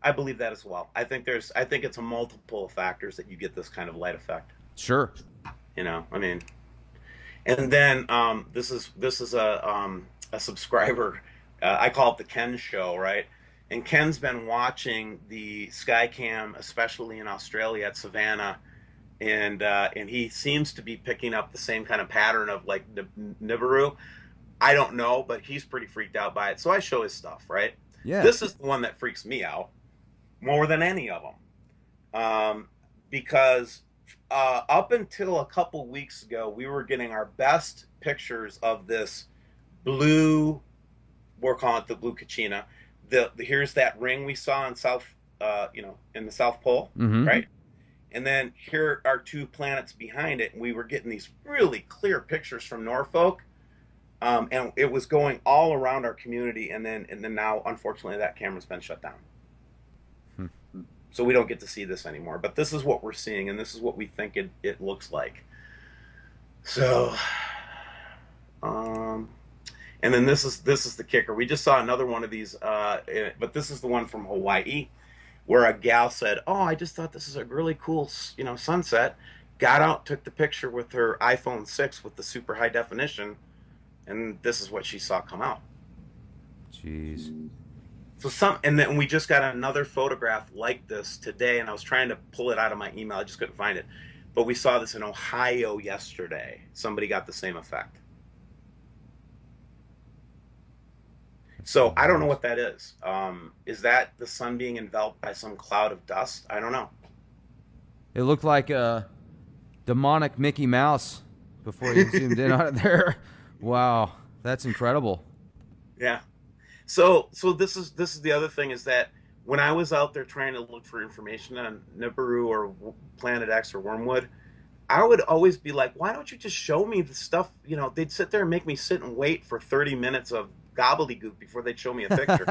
I believe that as well. I think it's a multiple of factors that you get this kind of light effect.
Sure.
I mean, and then this is a subscriber. I call it the Ken Show, right? And Ken's been watching the Skycam, especially in Australia at Savannah, and he seems to be picking up the same kind of pattern of like Nibiru. I don't know, but he's pretty freaked out by it. So I show his stuff, right?
Yeah.
This is the one that freaks me out more than any of them, because up until a couple weeks ago, we were getting our best pictures of this blue. We're calling it the blue Kachina. Here's that ring we saw in in the South Pole,
Mm-hmm.
right? And then here are two planets behind it, and we were getting these really clear pictures from Norfolk, and it was going all around our community. And then now, unfortunately, that camera's been shut down, so we don't get to see this anymore. But this is what we're seeing, and this is what we think it looks like. So, and then this is the kicker. We just saw another one of these, but this is the one from Hawaii, where a gal said, "Oh, I just thought this is a really cool, sunset." Got out, took the picture with her iPhone 6 with the super high definition, and this is what she saw come out.
Jeez.
And then we just got another photograph like this today, and I was trying to pull it out of my email. I just couldn't find it. But we saw this in Ohio yesterday. Somebody got the same effect. So I don't know what that is. Is that the sun being enveloped by some cloud of dust? I don't know.
It looked like a demonic Mickey Mouse before you zoomed in on it there. Wow, that's incredible.
Yeah. So this is the other thing is that when I was out there trying to look for information on Nibiru or Planet X or Wormwood, I would always be like, why don't you just show me the stuff? They'd sit there and make me sit and wait for 30 minutes of gobbledygook before they'd show me a picture.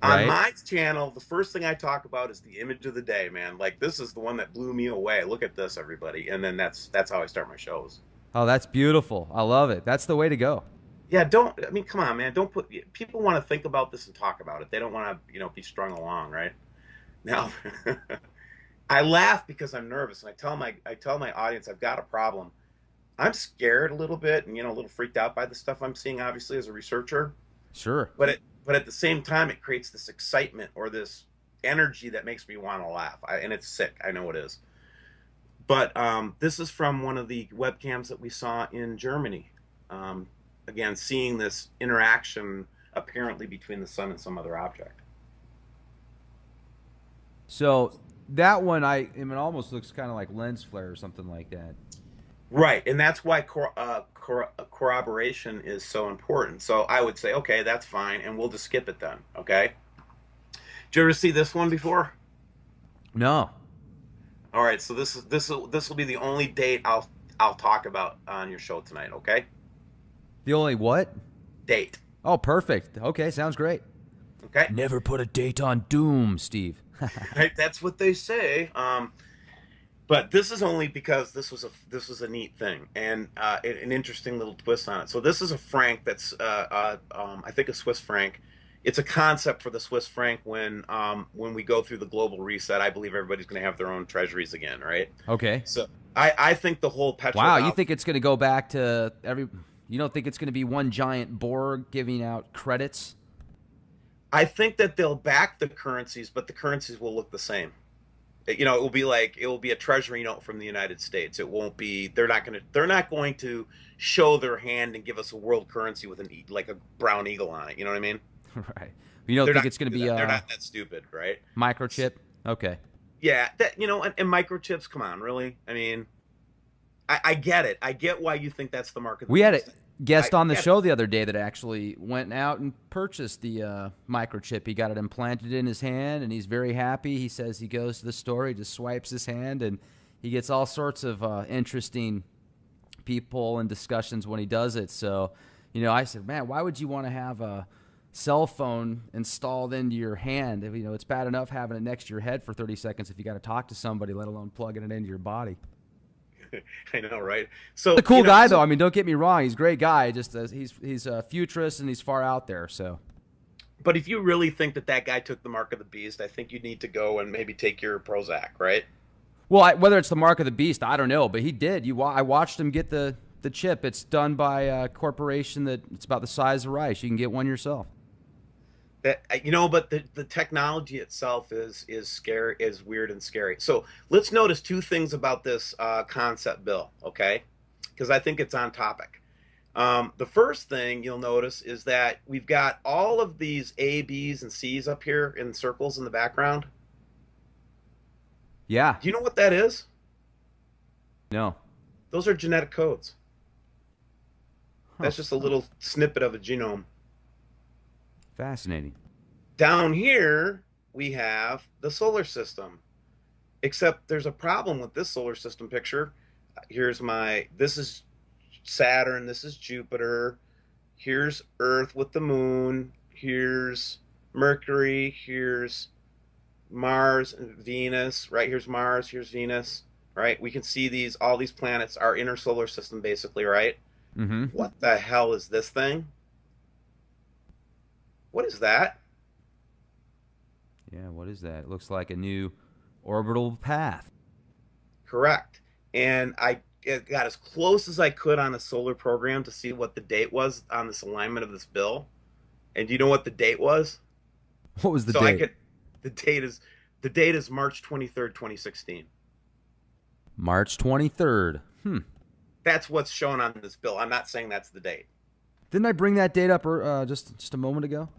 On
Right?
my channel, the first thing I talk about is the image of the day, man. Like, this is the one that blew me away. Look at this, everybody. And then that's how I start my shows.
Oh, that's beautiful. I love it. That's the way to go.
Yeah, come on, man. People want to think about this and talk about it. They don't want to, be strung along, right? Now, I laugh because I'm nervous, and I tell my audience I've got a problem. I'm scared a little bit and, a little freaked out by the stuff I'm seeing, obviously, as a researcher.
Sure.
But at the same time, it creates this excitement or this energy that makes me want to laugh. And it's sick. I know it is. But this is from one of the webcams that we saw in Germany. Again, seeing this interaction apparently between the sun and some other object.
So that one, it almost looks kind of like lens flare or something like that.
Right, and that's why corroboration is so important. So I would say, okay, that's fine, and we'll just skip it then. Okay. Did you ever see this one before?
No.
All right, so this will be the only date I'll talk about on your show tonight. Okay.
The only what?
Date.
Oh, perfect. Okay, sounds great.
Okay.
Never put a date on Doom, Steve.
Right, that's what they say. But this is only because this was a neat thing and an interesting little twist on it. So this is a franc that's I think a Swiss franc. It's a concept for the Swiss franc when we go through the global reset. I believe everybody's going to have their own treasuries again, right?
Okay.
So I think the whole
Wow, you
Petrodollar.
think it's going to go back to every? You don't think it's going to be one giant Borg giving out credits?
I think that they'll back the currencies, but the currencies will look the same. It will be like it will be a treasury note from the United States. It won't be. They're not going to show their hand and give us a world currency with like a brown eagle on it. You know what I mean?
Right. You don't
They're
think
not
it's going to
gonna do
be
that. They're
a
not that stupid, right?
microchip? Okay.
Yeah, that and microchips. Come on, really? I mean, I get it. I get why you think that's the mark of the
We had a
beast.
guest
I
on the
get it.
show the other day that actually went out and purchased the microchip. He got it implanted in his hand, and he's very happy. He says he goes to the store, he just swipes his hand, and he gets all sorts of interesting people and discussions when he does it. So, I said, man, why would you want to have a cell phone installed into your hand? It's bad enough having it next to your head for 30 seconds if you got to talk to somebody, let alone plugging it into your body.
I know, right?
A
So
cool guy, though. I mean, don't get me wrong; he's a great guy. Just he's a futurist and he's far out there. So,
but if you really think that that guy took the mark of the beast, I think you need to go and maybe take your Prozac, right?
well, whether it's the mark of the beast, I don't know, but he did. I watched him get the chip. It's done by a corporation that it's about the size of rice. You can get one yourself.
But the technology itself is scary, is weird and scary. So let's notice two things about this concept bill, okay? Because I think it's on topic. The first thing you'll notice is that we've got all of these A, B's, and C's up here in circles in the background.
Yeah.
Do you know what that is?
No.
Those are genetic codes.
Huh.
That's just a little snippet of a genome.
Fascinating.
Down here, we have the solar system. Except there's a problem with this solar system picture. This is Saturn, this is Jupiter, here's Earth with the moon, here's Mercury, here's Mars, Venus, right? Here's Mars, here's Venus, right? We can see all these planets, our inner solar system, basically, right?
Mm-hmm.
What the hell is this thing? What is that?
Yeah. What is that? It looks like a new orbital path.
Correct. And I got as close as I could on a solar program to see what the date was on this alignment of this bill. And do you know what the date was?
What was the
So I
date?
could the date is March 23rd, 2016.
March 23rd.
That's what's shown on this bill. I'm not saying that's the date.
Didn't I bring that date up just a moment ago?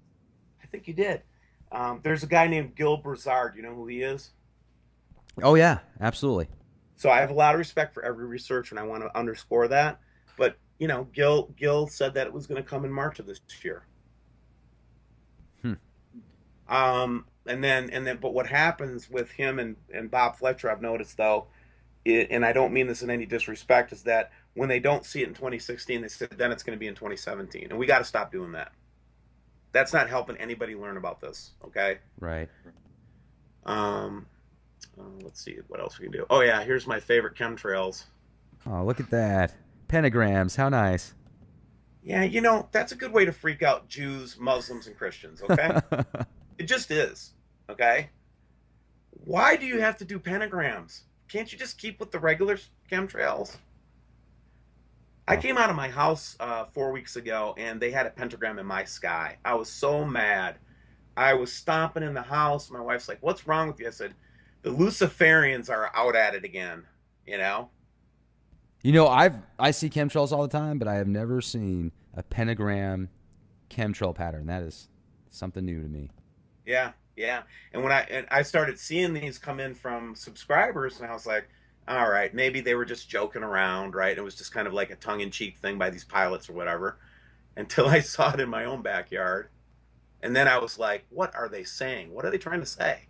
I think you did. There's a guy named Gil Broussard. You know who he is?
Oh yeah, absolutely.
So I have a lot of respect for every researcher, and I want to underscore that. But Gil said that it was going to come in March of this year.
Hmm.
But what happens with him and Bob Fletcher, I've noticed though, and I don't mean this in any disrespect, is that when they don't see it in 2016, they said then it's going to be in 2017, and we got to stop doing that. That's not helping anybody learn about this. Okay.
Right.
Um, let's see what else we can do. Oh yeah, here's my favorite chemtrails.
Oh, look at that. Pentagrams. How nice.
Yeah, that's a good way to freak out Jews, Muslims, and Christians. Okay, it just is. Okay, why do you have to do pentagrams? Can't you just keep with the regular chemtrails? I
Oh,
came out of my house 4 weeks ago, and they had a pentagram in my sky. I was so mad. I was stomping in the house. My wife's like, "What's wrong with you?" I said, "The Luciferians are out at it again." You know?
I see chemtrails all the time, but I have never seen a pentagram chemtrail pattern. That is something new to me.
Yeah, yeah. And I started seeing these come in from subscribers, and I was like, "All right, maybe they were just joking around, right?" It was just kind of like a tongue-in-cheek thing by these pilots or whatever. Until I saw it in my own backyard, and then I was like, "What are they saying? What are they trying to say?"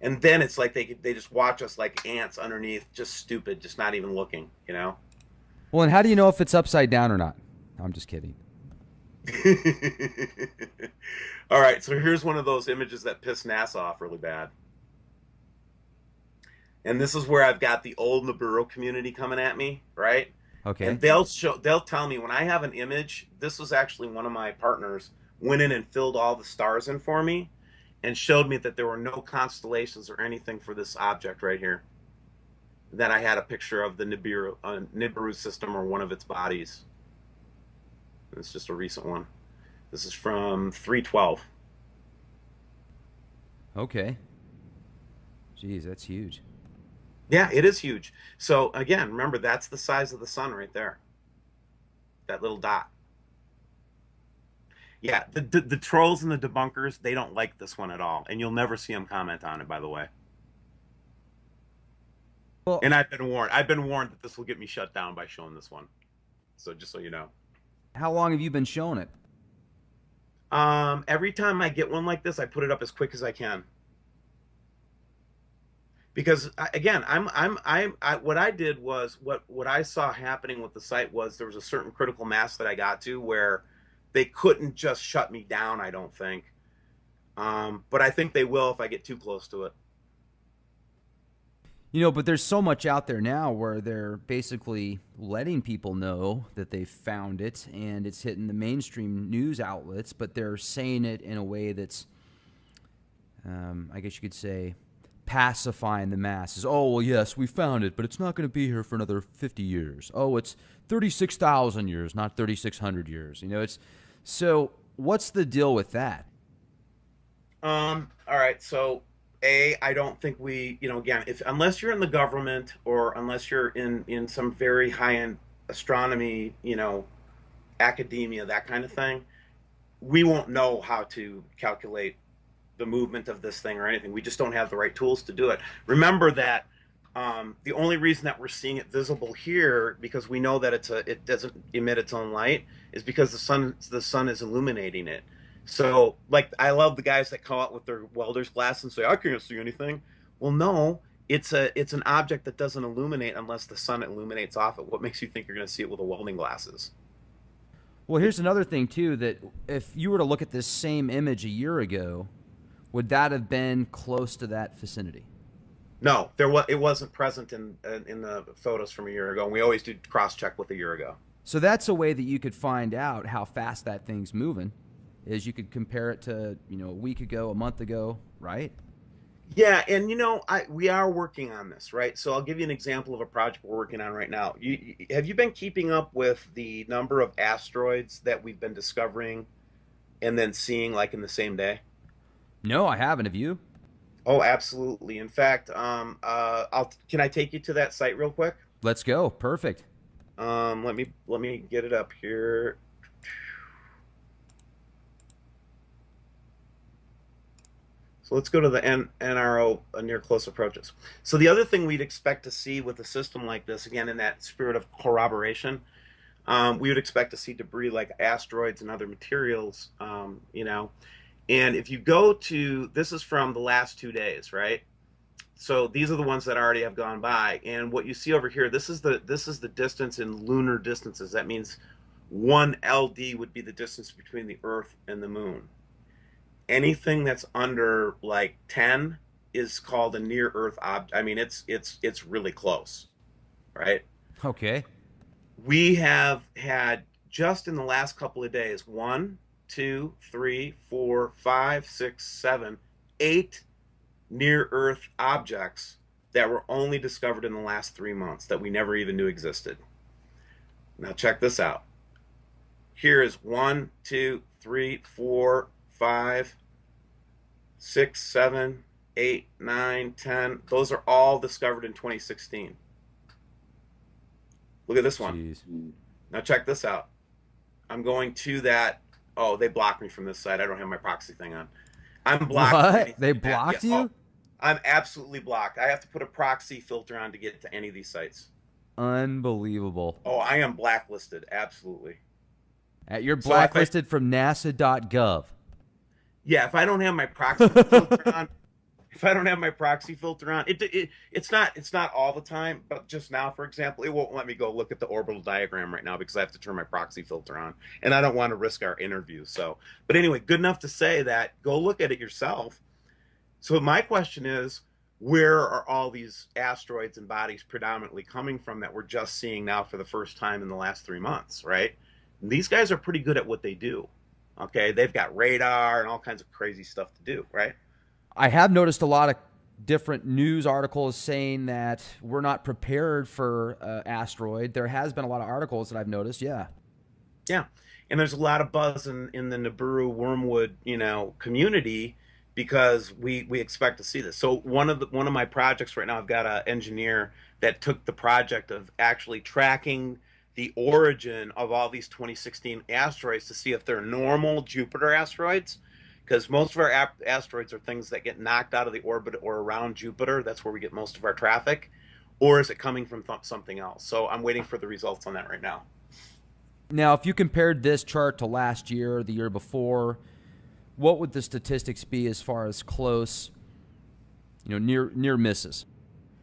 And then it's like they just watch us like ants underneath, just stupid, just not even looking, you know?
Well, and how do you know if it's upside down or not? I'm just kidding.
All right, so here's one of those images that piss NASA off really bad. And this is where I've got the old Nibiru community coming at me, right?
Okay.
And they'll tell me when I have an image. This was actually one of my partners went in and filled all the stars in for me, and showed me that there were no constellations or anything for this object right here. That I had a picture of the Nibiru system or one of its bodies. It's just a recent one. This is from 312.
Okay. Geez, that's huge.
Yeah, it is huge. So again, remember that's the size of the sun right there. That little dot. Yeah, the trolls and the debunkers, they don't like this one at all, and you'll never see them comment on it, by the way.
Well,
And I've been warned. I've been warned that this will get me shut down by showing this one. So just so you know.
how long have you been showing it?
Every time I get one like this, I put it up as quick as I can. Because again, what I did was what I saw happening with the site was there was a certain critical mass that I got to where they couldn't just shut me down. I don't think, but I think they will if I get too close to it.
You know, but there's so much out there now where they're basically letting people know that they found it and it's hitting the mainstream news outlets, but they're saying it in a way that's, I guess you could say, pacifying the masses. Oh, well, yes, we found it, but it's not going to be here for another 50 years. Oh, it's 36,000 years, not 3,600 years. You know, it's so what's the deal with that?
All right. So, I don't think we, again, if unless you're in the government or unless you're in some very high end astronomy, academia, that kind of thing, we won't know how to calculate the movement of this thing or anything. We just don't have the right tools to do it. Remember that the only reason that we're seeing it visible here, because we know that it doesn't emit its own light, is because the sun is illuminating it. So, like, I love the guys that come out with their welder's glass and say, "I can't see anything." Well, no, it's an object that doesn't illuminate unless the sun illuminates off it. What makes you think you're going to see it with a welding glasses?
Well, here's another thing too, that if you were to look at this same image a year ago, would that have been close to that vicinity?
No, it wasn't present in the photos from a year ago. And we always do cross check with a year ago.
So that's a way that you could find out how fast that thing's moving. Is you could compare it to a week ago, a month ago, right?
Yeah, and we are working on this, right? So I'll give you an example of a project we're working on right now. Have you been keeping up with the number of asteroids that we've been discovering and then seeing like in the same day?
No, I haven't. Have you?
Oh, absolutely. In fact, can I take you to that site real quick?
Let's go. Perfect.
Let me get it up here. So let's go to the NRO near close approaches. So the other thing we'd expect to see with a system like this, again in that spirit of corroboration, we would expect to see debris like asteroids and other materials, And if you go to, this is from the last 2 days, right? So these are the ones that already have gone by, and what you see over here, this is the distance in lunar distances. That means 1 LD would be the distance between the Earth and the Moon. Anything that's under like 10 is called a near Earth object. I mean, it's really close, right?
Okay.
We have had just in the last couple of days 8 near Earth objects that were only discovered in the last 3 months that we never even knew existed. Now check this out. Here is 1, 2, 3, 4, 5, 6, 7, 8, 9, 10. Those are all discovered in 2016. Look at this one.
Jeez.
Now check this out. I'm going to that. Oh, they blocked me from this site. I don't have my proxy thing on. I'm blocked.
What? They blocked you?
Oh, I'm absolutely blocked. I have to put a proxy filter on to get to any of these sites.
Unbelievable.
Oh, I am blacklisted. Absolutely.
You're
So if
blacklisted from NASA.gov.
Yeah, if I don't have my proxy filter on, if I don't have my proxy filter on, it's not all the time, but just now, for example, it won't let me go look at the orbital diagram right now because I have to turn my proxy filter on, and I don't want to risk our interview. So, but anyway, good enough to say that go look at it yourself. So my question is, where are all these asteroids and bodies predominantly coming from that we're just seeing now for the first time in the last 3 months, right? And these guys are pretty good at what they do. Okay, they've got radar and all kinds of crazy stuff to do, right?
I have noticed a lot of different news articles saying that we're not prepared for asteroid. There has been a lot of articles that I've noticed. Yeah.
Yeah, and there's a lot of buzz in the Nibiru wormwood, community because we expect to see this. So one of my projects right now, I've got an engineer that took the project of actually tracking the origin of all these 2016 asteroids to see if they're normal Jupiter asteroids, because most of our asteroids are things that get knocked out of the orbit or around Jupiter. That's where we get most of our traffic, or is it coming from something else? So I'm waiting for the results on that right now.
Now, if you compared this chart to last year, the year before, what would the statistics be as far as close, near misses?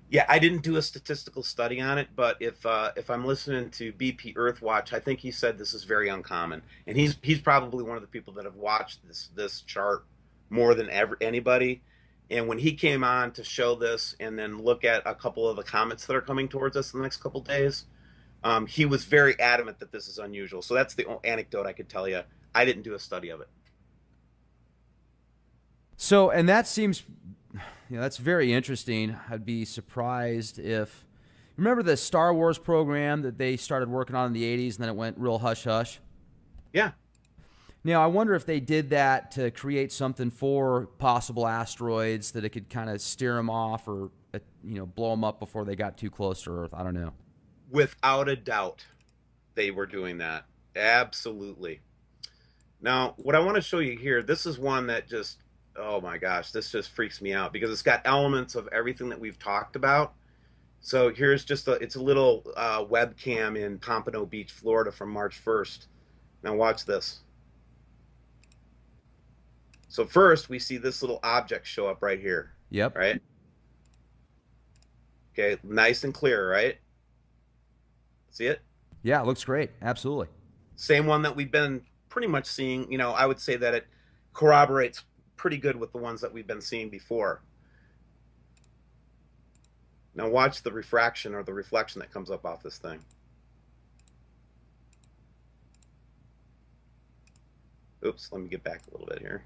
Yeah, I didn't do a statistical study on it, but if I'm listening to BP Earthwatch, I think he said this is very uncommon, and he's probably one of the people that have watched this chart more than ever anybody. And when he came on to show this, and then look at a couple of the comets that are coming towards us in the next couple of days, he was very adamant that this is unusual. So that's the anecdote I could tell you. I didn't do a study of it.
So, and that seems, that's very interesting. I'd be surprised if, remember the Star Wars program that they started working on in the 80s and then it went real hush hush?
Yeah.
Now, I wonder if they did that to create something for possible asteroids that it could kind of steer them off or, blow them up before they got too close to Earth. I don't know.
Without a doubt, they were doing that. Absolutely. Now, what I want to show you here, this is one that just, oh my gosh, this just freaks me out because it's got elements of everything that we've talked about. So here's it's a little webcam in Pompano Beach, Florida from March 1st. Now watch this. So first we see this little object show up right here.
Yep.
Right? Okay, nice and clear, right? See it?
Yeah, it looks great. Absolutely.
Same one that we've been pretty much seeing. I would say that it corroborates pretty good with the ones that we've been seeing before. Now watch the refraction or the reflection that comes up off this thing. Oops, let me get back a little bit here.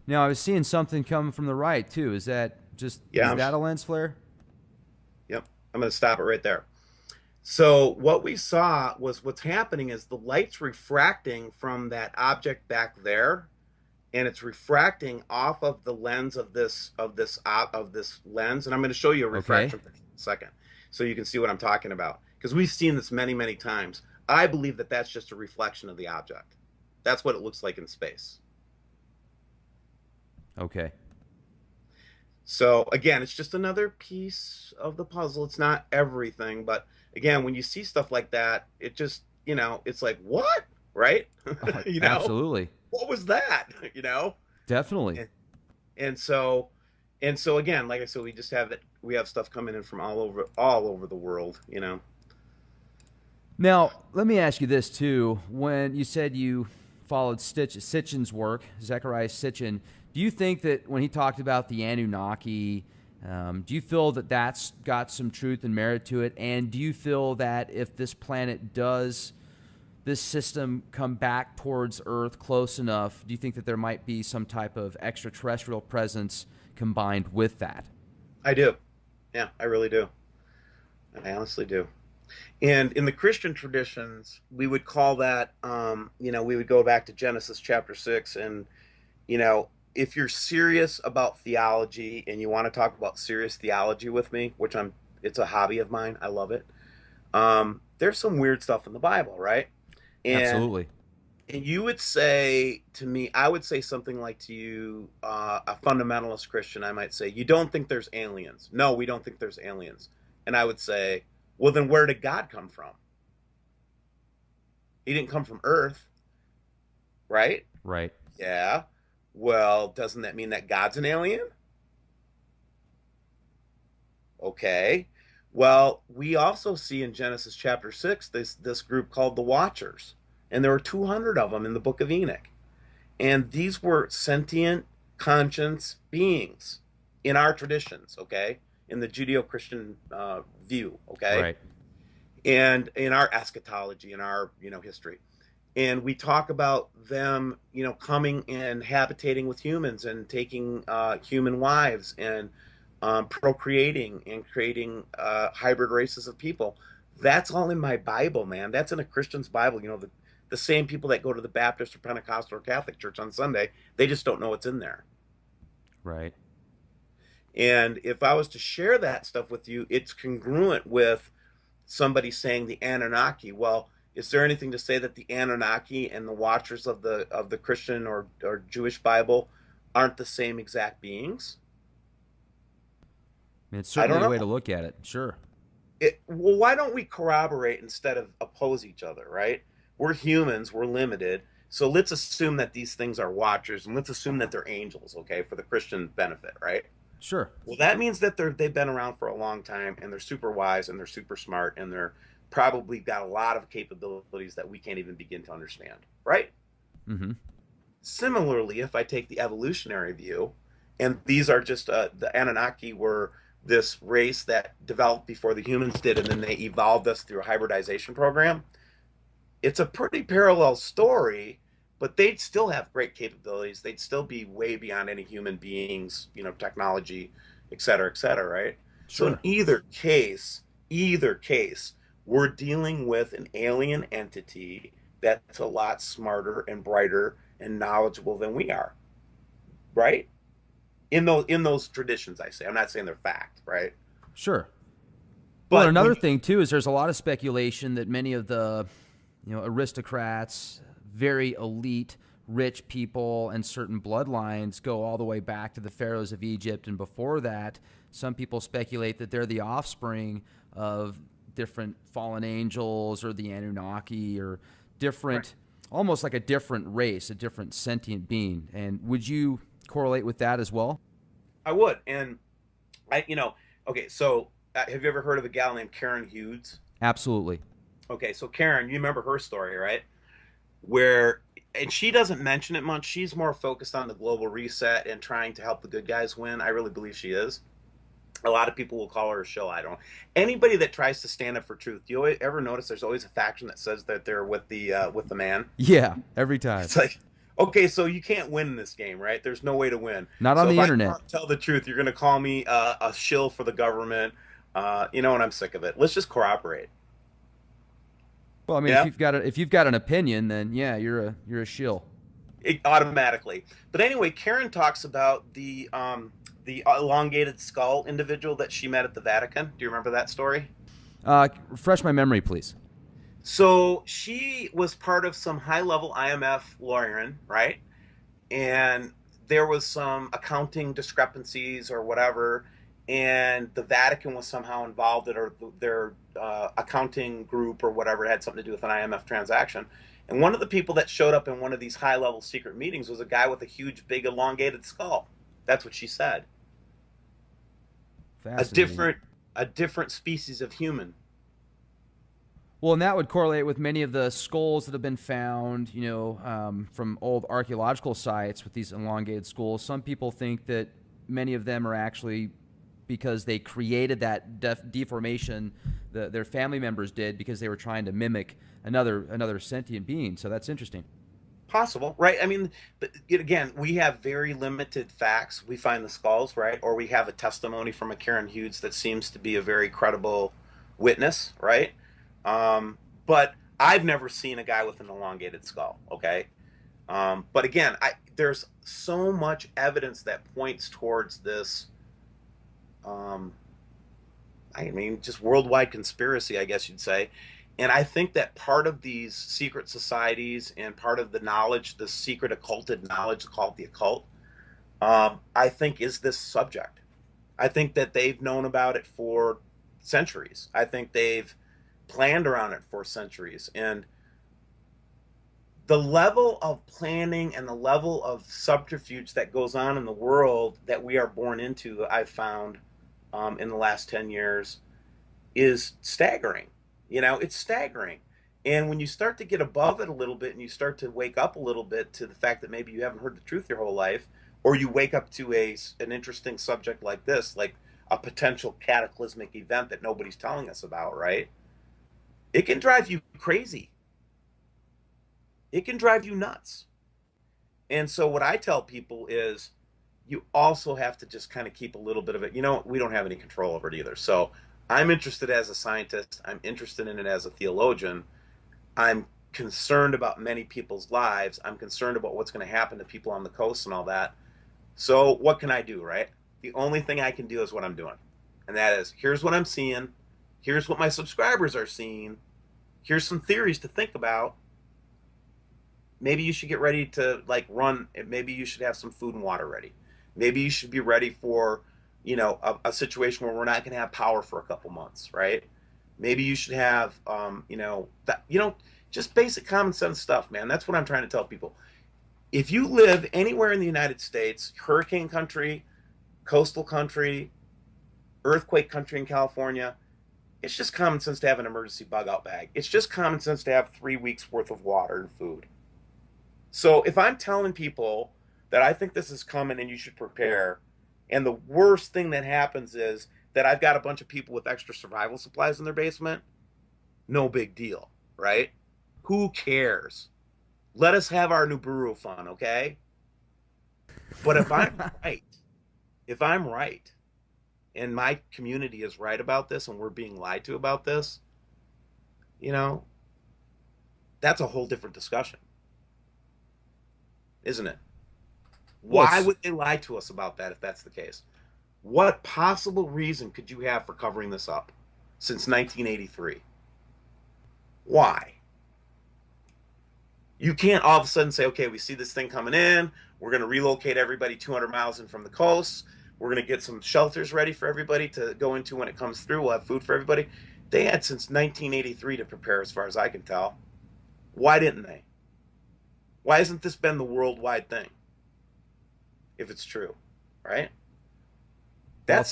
Now, I was seeing something coming from the right, too. Is that is that a lens flare?
Yep. I'm going to stop it right there. So what we saw was what's happening is the light's refracting from that object back there, and it's refracting off of the lens of this lens. And I'm going to show you a refraction in a second so you can see what I'm talking about, because we've seen this many, many times. I believe that that's just a reflection of the object. That's what it looks like in space.
Okay.
So again, it's just another piece of the puzzle. It's not everything, but again, when you see stuff like that, it just, it's like, what? Right?
Absolutely.
What was that?
Definitely.
And so again, like I said, we have stuff coming in from all over the world,
Now, let me ask you this too. When you said you followed Sitchin's work, Zecharia Sitchin, do you think that when he talked about the Anunnaki, do you feel that that's got some truth and merit to it? And do you feel that if this system come back towards Earth close enough, do you think that there might be some type of extraterrestrial presence combined with that?
I do. Yeah, I really do. I honestly do. And in the Christian traditions, we would call that, we would go back to Genesis chapter 6. And, if you're serious about theology and you want to talk about serious theology with me, it's a hobby of mine. I love it. There's some weird stuff in the Bible, right?
Absolutely.
And you would say to me, I would say something like to you, a fundamentalist Christian, I might say, you don't think there's aliens. No, we don't think there's aliens. And I would say, well, then where did God come from? He didn't come from Earth, right?
Right.
Yeah. Well, doesn't that mean that God's an alien? Okay. Well, we also see in Genesis chapter 6 this group called the Watchers, and there were 200 of them in the book of Enoch. And these were sentient, conscience beings in our traditions, okay? In the Judeo-Christian view, okay?
Right.
And in our eschatology, in our, history. And we talk about them, coming and habitating with humans and taking human wives and procreating and creating hybrid races of people. That's all in my Bible, man. That's in a Christian's Bible. The same people that go to the Baptist or Pentecostal or Catholic church on Sunday, they just don't know what's in there.
Right.
And if I was to share that stuff with you, it's congruent with somebody saying the Anunnaki. Well, is there anything to say that the Anunnaki and the Watchers of the Christian or Jewish Bible aren't the same exact beings?
I mean, it's
I
certainly
don't
a way to
know.
look at it. Sure.
Well, why don't we corroborate instead of oppose each other, right? We're humans, we're limited. So let's assume that these things are watchers and let's assume that they're angels, okay, for the Christian benefit, right?
Sure.
Well, that means that they've been around for a long time and they're super wise and they're super smart and they're probably got a lot of capabilities that we can't even begin to understand, right?
Mm-hmm.
Similarly, if I take the evolutionary view, and these are just the Anunnaki were this race that developed before the humans did, and then they evolved us through a hybridization program. It's a pretty parallel story, but they'd still have great capabilities. They'd still be way beyond any human beings, technology, et cetera, right? So in
Sure.
either case, we're dealing with an alien entity that's a lot smarter and brighter and knowledgeable than we are, right? In those traditions, I say. I'm not saying they're fact, right?
Sure. Well, and
But when
another
you,
thing too is there's a lot of speculation that many of the, aristocrats, very elite, rich people, and certain bloodlines go all the way back to the pharaohs of Egypt, and before that, some people speculate that they're the offspring of different fallen angels or the Anunnaki or
right,
different, almost like a different race, a different sentient being. And would you correlate with that as well?
I would, and okay. So have you ever heard of a gal named Karen Hughes?
Absolutely.
Okay, so Karen, you remember her story, right? Where and she doesn't mention it much. She's more focused on the global reset and trying to help the good guys win. I really believe she is. A lot of people will call her a shill. I don't. Anybody that tries to stand up for truth, do you ever notice there's always a faction that says that they're with the man?
Yeah, every time.
It's like, okay, so you can't win in this game, right? There's no way to win.
Not on
So if
the
I
internet.
tell the truth, you're going to call me a shill for the government. And I'm sick of it. Let's just cooperate.
Well, I mean,
Yeah,
if you've got an opinion, then yeah, you're a shill.
automatically. But anyway, Karen talks about the elongated skull individual that she met at the Vatican. Do you remember that story?
Refresh my memory, please.
So she was part of some high level IMF lawyering, right? And there was some accounting discrepancies or whatever, and the Vatican was somehow involved in, or their accounting group or whatever had something to do with an IMF transaction. And one of the people that showed up in one of these high level secret meetings was a guy with a huge, big, elongated skull. That's what she said. A
Fascinating.
different, a different species of human.
Well, and that would correlate with many of the skulls that have been found, from old archaeological sites with these elongated skulls. Some people think that many of them are actually because they created that deformation. Their family members did because they were trying to mimic another sentient being. So that's interesting.
Possible, right? I mean, but again, we have very limited facts. We find the skulls, right? Or we have a testimony from a Karen Hughes that seems to be a very credible witness, right? But I've never seen a guy with an elongated skull, okay? But again, there's so much evidence that points towards this. Um, I mean, just worldwide conspiracy, I guess you'd say. And I think that part of these secret societies and part of the knowledge, the secret occulted knowledge called the occult, I think is this subject. I think that they've known about it for centuries. I think they've planned around it for centuries. And the level of planning and the level of subterfuge that goes on in the world that we are born into, I've found in the last 10 years, is staggering. It's staggering. And when you start to get above it a little bit and you start to wake up a little bit to the fact that maybe you haven't heard the truth your whole life, or you wake up to an interesting subject like this, like a potential cataclysmic event that nobody's telling us about, right? It can drive you crazy. It can drive you nuts. And so what I tell people is you also have to just kind of keep a little bit of it. You know, we don't have any control over it either. So I'm interested as a scientist. I'm interested in it as a theologian. I'm concerned about many people's lives. I'm concerned about what's going to happen to people on the coast and all that. So what can I do, right? The only thing I can do is what I'm doing. And that is, here's what I'm seeing. Here's what my subscribers are seeing. Here's some theories to think about. Maybe you should get ready to like run. Maybe you should have some food and water ready. Maybe you should be ready for, a situation where we're not going to have power for a couple months, right? Maybe you should have, just basic common sense stuff, man. That's what I'm trying to tell people. If you live anywhere in the United States, hurricane country, coastal country, earthquake country in California, it's just common sense to have an emergency bug out bag. It's just common sense to have 3 weeks worth of water and food. So if I'm telling people that I think this is coming and you should prepare, and the worst thing that happens is that I've got a bunch of people with extra survival supplies in their basement, no big deal, right? Who cares? Let us have our Nibiru fun, okay? But right, if I'm right, and my community is right about this, and we're being lied to about this, you know, that's a whole different discussion, isn't it?
Well,
Why
it's
would they lie to us about that if that's the case? What possible reason could you have for covering this up since 1983? Why? You can't all of a sudden say, okay, we see this thing coming in. We're going to relocate everybody 200 miles in from the coast. We're going to get some shelters ready for everybody to go into when it comes through. We'll have food for everybody. They had since 1983 to prepare, as far as I can tell. Why didn't they? Why hasn't this been the worldwide thing? If it's true, right?
well,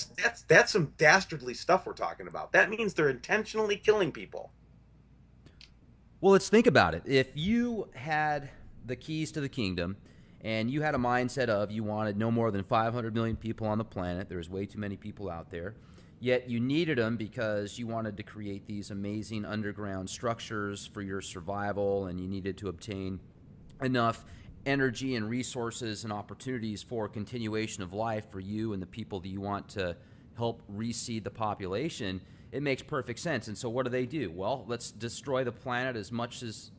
That's some dastardly stuff we're talking about. That means they're intentionally killing people.
Well, let's think about it. If you had the keys to the kingdom and you had a mindset of you wanted no more than 500 million people on the planet, there's way too many people out there, yet you needed them because you wanted to create these amazing underground structures for your survival, and you needed to obtain enough energy and resources and opportunities for continuation of life for you and the people that you want to help reseed the population, it makes perfect sense. And so what do? Well, let's destroy the planet as much as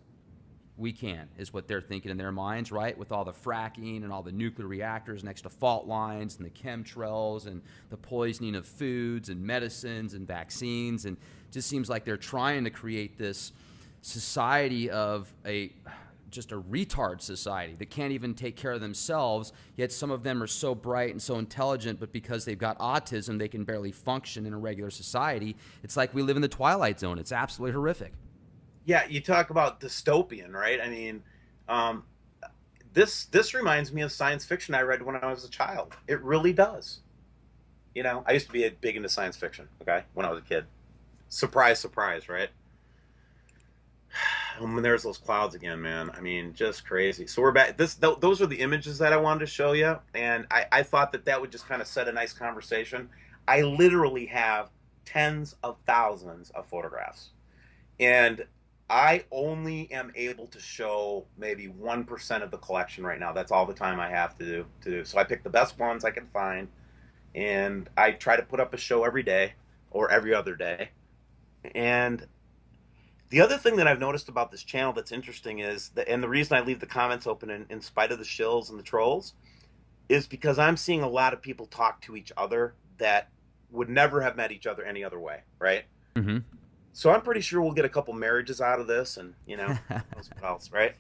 we can, is what they're thinking in their minds, right? With all the fracking and all the nuclear reactors next to fault lines and the chemtrails and the poisoning of foods and medicines and vaccines. And it just seems like they're trying to create this society of just a retard society that can't even take care of themselves, yet some of them are so bright and so intelligent, but because they've got autism, they can barely function in a regular society. It's like we live in the Twilight Zone. It's absolutely horrific.
Yeah, you talk about dystopian, right? I mean, um, this reminds me of science fiction I read when I was a child. It really does. I used to be big into science fiction. Okay, when I was a kid. Surprise, surprise, right? When there's those clouds again, man. I mean, just crazy. So we're back. Those are the images that I wanted to show you, and I thought that would just kind of set a nice conversation. I literally have tens of thousands of photographs, and I only am able to show maybe 1% of the collection right now. That's all the time I have to do. So I pick the best ones I can find, and I try to put up a show every day or every other day. And the other thing that I've noticed about this channel that's interesting is that, and the reason I leave the comments open in spite of the shills and the trolls, is because I'm seeing a lot of people talk to each other that would never have met each other any other way, right?
Mm-hmm.
So I'm pretty sure we'll get a couple marriages out of this, and what else, right?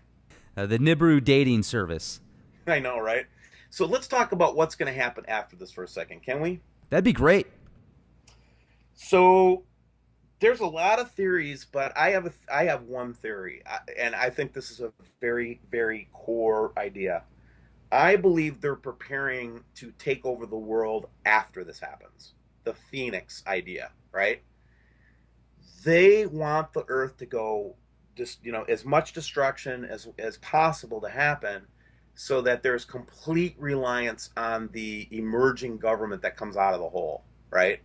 The Nibiru dating service.
I know, right? So let's talk about what's going to happen after this for a second, can we?
That'd be great.
So there's a lot of theories, but I have one theory, and I think this is a very, very core idea. I believe they're preparing to take over the world after this happens. The Phoenix idea, right? They want the Earth to go just, as much destruction as possible to happen, so that there's complete reliance on the emerging government that comes out of the hole, right?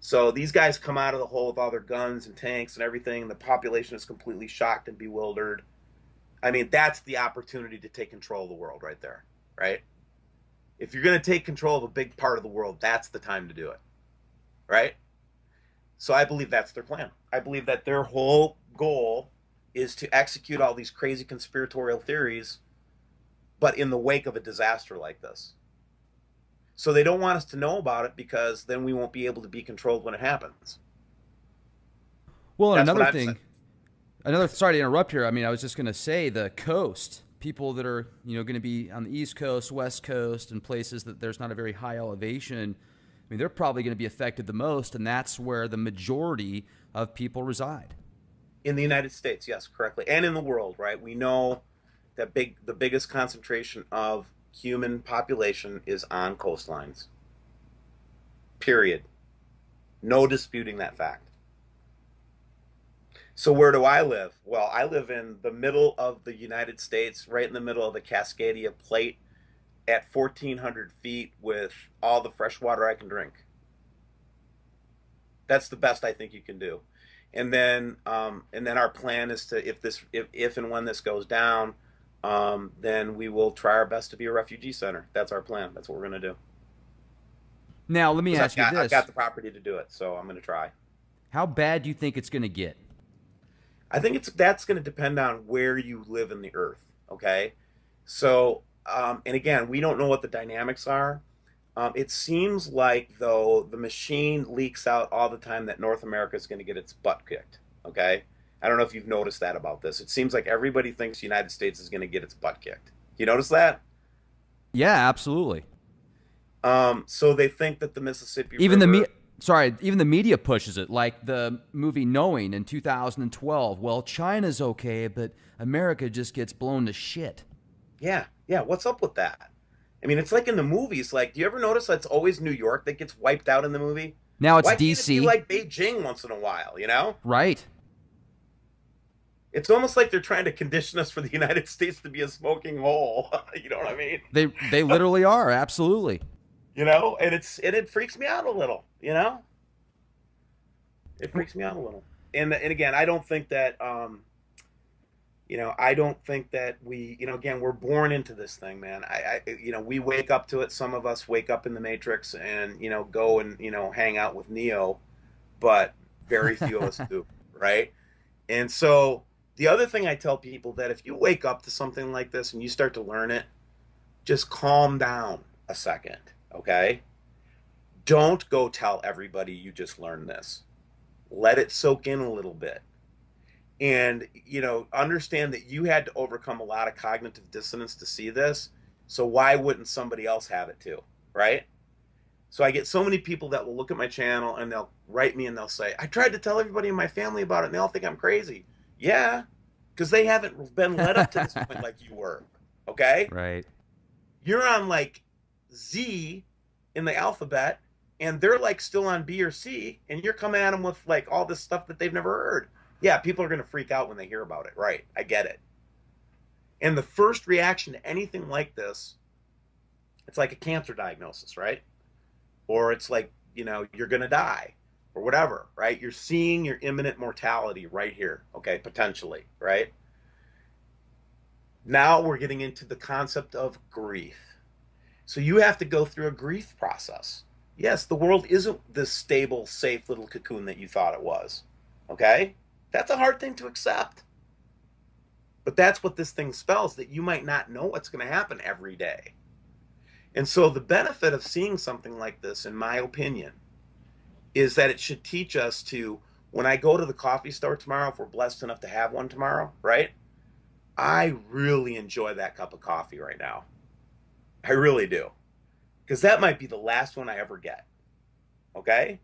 So these guys come out of the hole with all their guns and tanks and everything. And the population is completely shocked and bewildered. I mean, that's the opportunity to take control of the world right there, right? If you're going to take control of a big part of the world, that's the time to do it, right? So I believe that's their plan. I believe that their whole goal is to execute all these crazy conspiratorial theories, but in the wake of a disaster like this. So they don't want us to know about it because then we won't be able to be controlled when it happens.
Well, and
That's what
another
I'm saying.
thing, another sorry to interrupt here. I mean, I was just going to say the coast, people that are, going to be on the East Coast, West Coast, and places that there's not a very high elevation. I mean, they're probably going to be affected the most, and that's where the majority of people reside.
In the United States, yes, correctly, and in the world, right? We know that the biggest concentration of human population is on coastlines. Period. No disputing that fact. So where do I live? Well, I live in the middle of the United States, right in the middle of the Cascadia Plate at 1,400 feet with all the fresh water I can drink. That's the best I think you can do. And then our plan is to, if and when this goes down, then we will try our best to be a refugee center. That's our plan. That's what we're going to do.
Now, let me
Because
ask you
I've
this.
got the property to do it, so I'm going to try.
How bad do you think it's going to get?
I think that's going to depend on where you live in the earth. Okay, so and again, we don't know what the dynamics are. It seems like though the machine leaks out all the time that North America is going to get its butt kicked. Okay, I don't know if you've noticed that about this. It seems like everybody thinks the United States is going to get its butt kicked. You notice that?
Yeah, absolutely.
So they think that the Mississippi
Even the
River.
even the media pushes it, like the movie Knowing in 2012. Well, China's okay, but America just gets blown to shit.
Yeah, yeah. What's up with that? I mean, it's like in the movies. Like, do you ever notice that it's always New York that gets wiped out in the movie?
Now it's
Why can't it be
DC,
like Beijing once in a while? You know,
right?
it's almost like they're trying to condition us for the United States to be a smoking hole. You know what I mean?
They literally are, absolutely.
You know, and it freaks me out a little. You know, it freaks me out a little. And again, I don't think that I don't think that again, we're born into this thing, man. We wake up to it. Some of us wake up in the Matrix and, go and, hang out with Neo, but very few of us do, right? And so the other thing I tell people that if you wake up to something like this and you start to learn it, just calm down a second, okay? Don't go tell everybody you just learned this. Let it soak in a little bit and understand that you had to overcome a lot of cognitive dissonance to see this, so why wouldn't somebody else have it too, right? So I get so many people that will look at my channel and they'll write me and they'll say, I tried to tell everybody in my family about it and they all think I'm crazy. Yeah, because they haven't been led up to this point like you were, okay?
Right.
You're on like Z in the alphabet and they're like still on B or C and you're coming at them with like all this stuff that they've never heard. Yeah, people are going to freak out when they hear about it. Right. I get it. And the first reaction to anything like this, it's like a cancer diagnosis, right? Or it's like, you're going to die or whatever, right? You're seeing your imminent mortality right here, okay, potentially, right? Now we're getting into the concept of grief. So you have to go through a grief process. Yes, the world isn't this stable, safe little cocoon that you thought it was, okay? That's a hard thing to accept. But that's what this thing spells, that you might not know what's going to happen every day. And so the benefit of seeing something like this, in my opinion, is that it should teach us to, when I go to the coffee store tomorrow, if we're blessed enough to have one tomorrow, right? I really enjoy that cup of coffee right now. I really do. Because that might be the last one I ever get. Okay?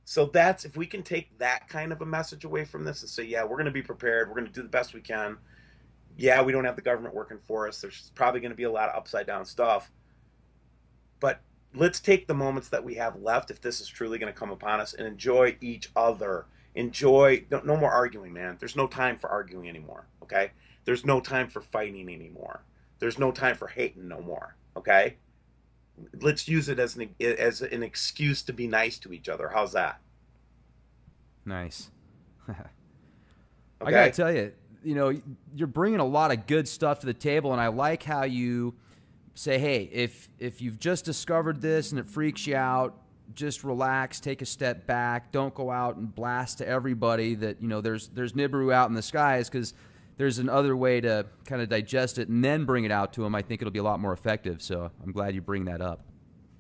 So that's, if we can take that kind of a message away from this and say, yeah, we're going to be prepared. We're going to do the best we can. Yeah, we don't have the government working for us. There's probably going to be a lot of upside down stuff. But let's take the moments that we have left, if this is truly going to come upon us, and enjoy each other. Enjoy, no more arguing, man. There's no time for arguing anymore. Okay? There's no time for fighting anymore. There's no time for hating no more. Okay, let's use it as an excuse to be nice to each other. How's that?
Nice. I got to
Okay.
tell you, you're bringing a lot of good stuff to the table, and I like how you say, hey, if you've just discovered this and it freaks you out, just relax, take a step back, don't go out and blast to everybody that there's Nibiru out in the skies, because there's another way to kind of digest it and then bring it out to them. I think it'll be a lot more effective. So I'm glad you bring that up.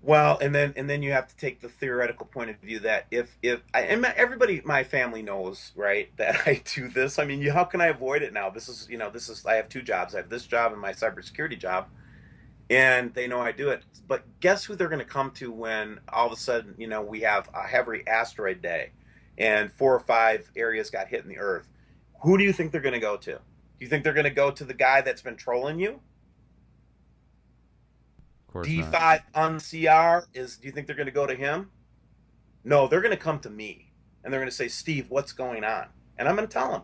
Well, and then you have to take the theoretical point of view that if I and everybody, my family knows, right, that I do this. I mean, how can I avoid it now? This is I have two jobs. I have this job and my cybersecurity job, and they know I do it. But guess who they're going to come to when all of a sudden, we have a heavy asteroid day, and 4 or 5 areas got hit in the Earth. Who do you think they're going to go to? Do you think they're going to go to the guy that's been trolling you?
Of course not.
D5 on CR is, do you think they're going to go to him? No, they're going to come to me and they're going to say, Steve, what's going on? And I'm going to tell them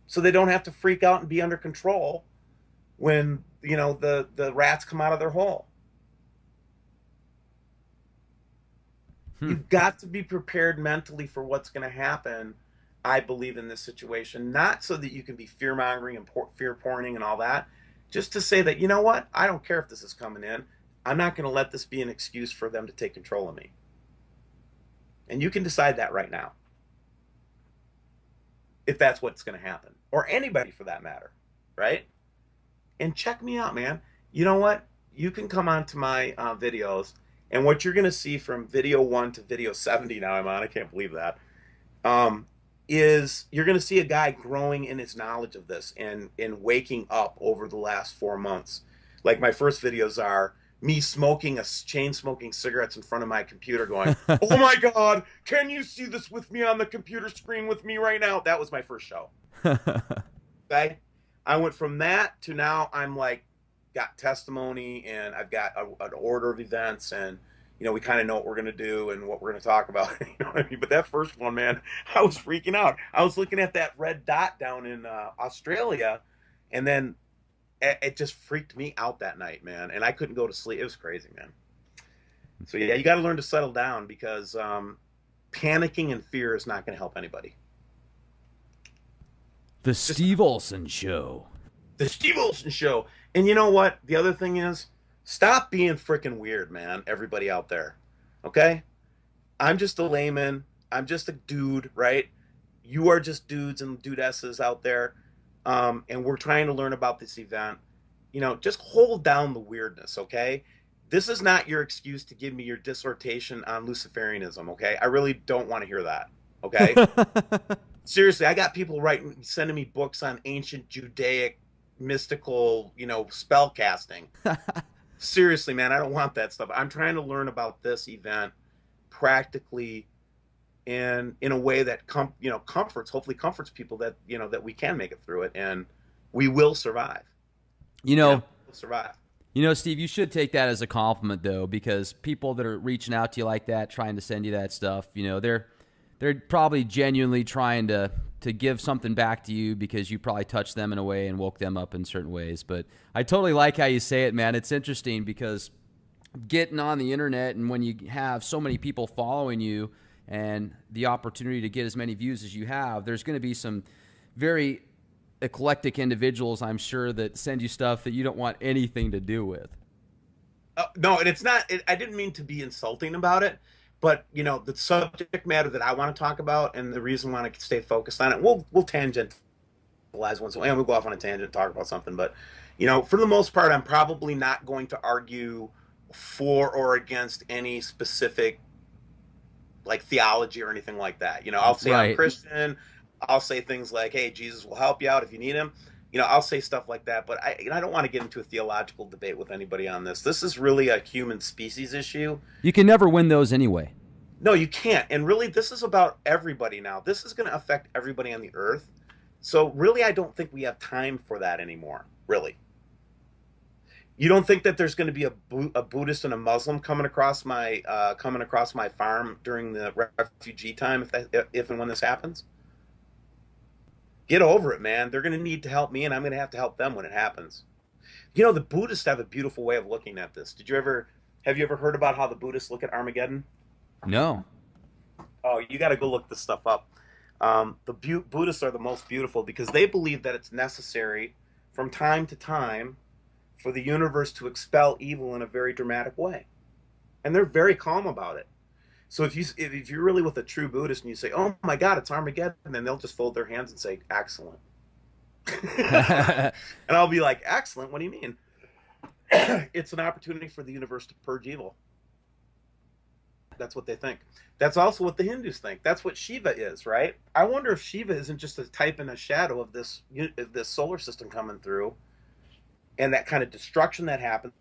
so they don't have to freak out and be under control when, the rats come out of their hole.
Hmm.
You've got to be prepared mentally for what's going to happen. I believe in this situation, not so that you can be fear mongering and fear porning and all that, just to say that, you know what? I don't care if this is coming in. I'm not going to let this be an excuse for them to take control of me. And you can decide that right now, if that's what's going to happen, or anybody for that matter, right? And check me out, man. You know what? You can come on to my videos, and what you're going to see from video 1 to video 70 now I'm on, I can't believe that, is you're going to see a guy growing in his knowledge of this and waking up over the last 4 months. Like my first videos are me smoking chain smoking cigarettes in front of my computer going, oh my God, can you see this with me on the computer screen with me right now? That was my first show. Okay. I went from that to now I'm like, got testimony and I've got an order of events and we kind of know what we're going to do and what we're going to talk about. You know what I mean? But that first one, man, I was freaking out. I was looking at that red dot down in Australia, and then it just freaked me out that night, man. And I couldn't go to sleep. It was crazy, man. So yeah, you got to learn to settle down because panicking and fear is not going to help anybody.
The
Just
Steve Olson Show.
the Steve Olson Show. And you know what? The other thing is, stop being freaking weird, man. Everybody out there, okay? I'm just a layman. I'm just a dude, right? You are just dudes and dudesses out there, and we're trying to learn about this event. Just hold down the weirdness, okay? This is not your excuse to give me your dissertation on Luciferianism, okay? I really don't want to hear that, okay? Seriously, I got people sending me books on ancient Judaic mystical, spell casting. Seriously, man, I don't want that stuff. I'm trying to learn about this event practically and in a way that hopefully comforts people that that we can make it through it and we will survive.
You know,
We'll survive.
Steve, you should take that as a compliment, though, because people that are reaching out to you like that, trying to send you that stuff, they're probably genuinely trying to give something back to you because you probably touched them in a way and woke them up in certain ways. But I totally like how you say it, man. It's interesting because getting on the internet and when you have so many people following you and the opportunity to get as many views as you have, there's going to be some very eclectic individuals, I'm sure, that send you stuff that you don't want anything to do with.
No, and it's not. I didn't mean to be insulting about it, but the subject matter that I want to talk about and the reason I want to stay focused on it, we'll tangentialize once, and we'll go off on a tangent and talk about something. But for the most part, I'm probably not going to argue for or against any specific like theology or anything like that. I'll say I'm
Right.
Christian. I'll say things like, "Hey, Jesus will help you out if you need him." I'll say stuff like that, but I don't want to get into a theological debate with anybody on this. This is really a human species issue.
You can never win those anyway.
No, you can't. And really, this is about everybody now. This is going to affect everybody on the earth. So really, I don't think we have time for that anymore. Really. You don't think that there's going to be a Buddhist and a Muslim coming across my farm during the refugee time if and when this happens? Get over it, man. They're going to need to help me, and I'm going to have to help them when it happens. You know, the Buddhists have a beautiful way of looking at this. Have you ever heard about how the Buddhists look at Armageddon?
No.
Oh, you got to go look this stuff up. Buddhists are the most beautiful because they believe that it's necessary from time to time for the universe to expel evil in a very dramatic way, and they're very calm about it. So if you're really with a true Buddhist and you say, "Oh my God, it's Armageddon," then they'll just fold their hands and say, "Excellent," and I'll be like, "Excellent? What do you mean?" It's an opportunity for the universe to purge evil. That's what they think. That's also what the Hindus think. That's what Shiva is, right? I wonder if Shiva isn't just a type and a shadow of this solar system coming through, and that kind of destruction that happens.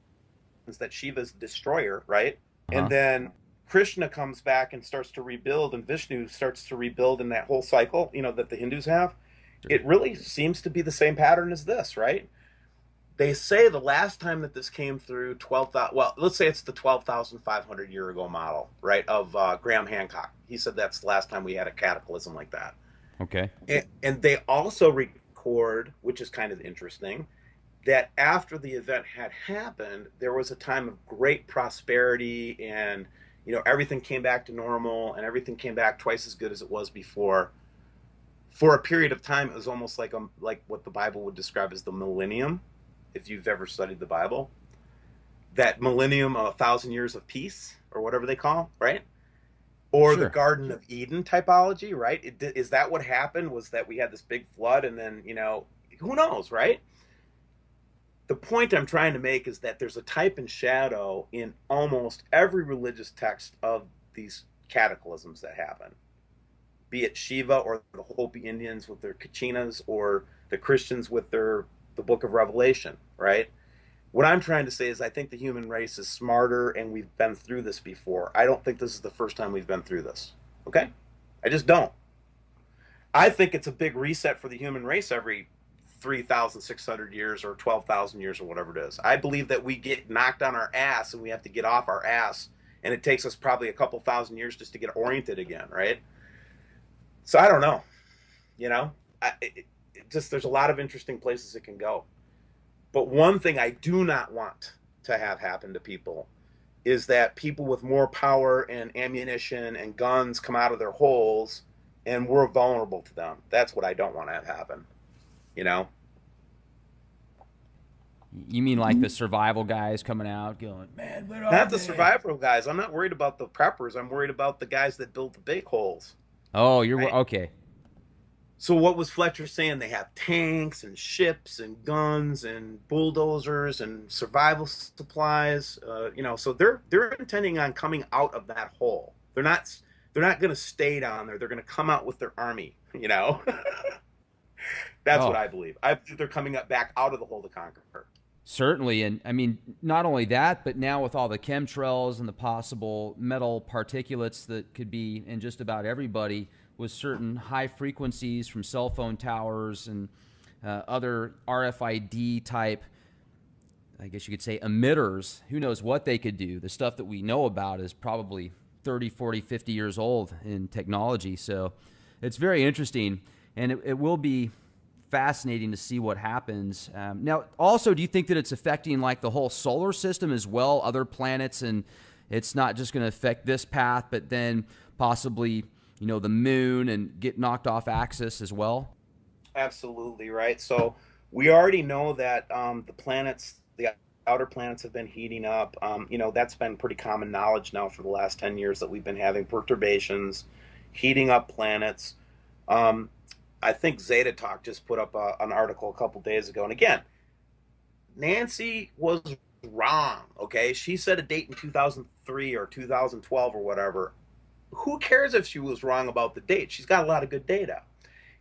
That Shiva's the destroyer, right? And
Uh-huh.
then Krishna comes back and starts to rebuild, and Vishnu starts to rebuild in that whole cycle, that the Hindus have.
Sure.
It really seems to be the same pattern as this, right? They say the last time that this came through 12,000, well, let's say it's the 12,500 year ago model, right, of Graham Hancock. He said that's the last time we had a cataclysm like that.
Okay.
And they also record, which is kind of interesting, that after the event had happened, there was a time of great prosperity, and everything came back to normal, and everything came back twice as good as it was before. For a period of time, it was almost like what the Bible would describe as the millennium, if you've ever studied the Bible. That millennium, 1,000 years of peace, or whatever they call, right? Or the
Sure.
Garden of Eden typology, right? Is that what happened? Was that we had this big flood, and then who knows, right? The point I'm trying to make is that there's a type and shadow in almost every religious text of these cataclysms that happen, be it Shiva or the Hopi Indians with their Kachinas or the Christians with the Book of Revelation, right? What I'm trying to say is I think the human race is smarter, and we've been through this before. I don't think this is the first time we've been through this. Okay? I just don't. I think it's a big reset for the human race every 3,600 years or 12,000 years or whatever it is. I believe that we get knocked on our ass and we have to get off our ass, and it takes us probably a couple thousand years just to get oriented again, right? So I don't know. You know, just there's a lot of interesting places it can go. But one thing I do not want to have happen to people is that people with more power and ammunition and guns come out of their holes and we're vulnerable to them. That's what I don't want to have happen. You know?
You mean like the survival guys coming out going, man, where are
Not the
they?
survival guys. I'm not worried about the preppers. I'm worried about the guys that build the big holes.
Oh, you're
Right?
okay.
So what was Fletcher saying? They have tanks and ships and guns and bulldozers and survival supplies. So they're intending on coming out of that hole. They're not going to stay down there. They're going to come out with their army. That's what
Oh,
I believe. I believe they're coming up back out of the hole to conquer her.
certainly. And I mean, not only that, but now with all the chemtrails and the possible metal particulates that could be in just about everybody with certain high frequencies from cell phone towers and other RFID type, I guess you could say, emitters. Who knows what they could do? The stuff that we know about is probably 30, 40, 50 years old in technology. So it's very interesting. And it will be fascinating to see what happens. Now, also, do you think that it's affecting like the whole solar system as well, other planets, and it's not just going to affect this path, but then possibly, the moon and get knocked off axis as well?
Absolutely right. So we already know that the outer planets, have been heating up. That's been pretty common knowledge now for the last 10 years that we've been having perturbations, heating up planets. Um, I think Zeta Talk just put up an article a couple days ago, and again, Nancy was wrong. Okay, she said a date in 2003 or 2012 or whatever. Who cares if she was wrong about the date? She's got a lot of good data.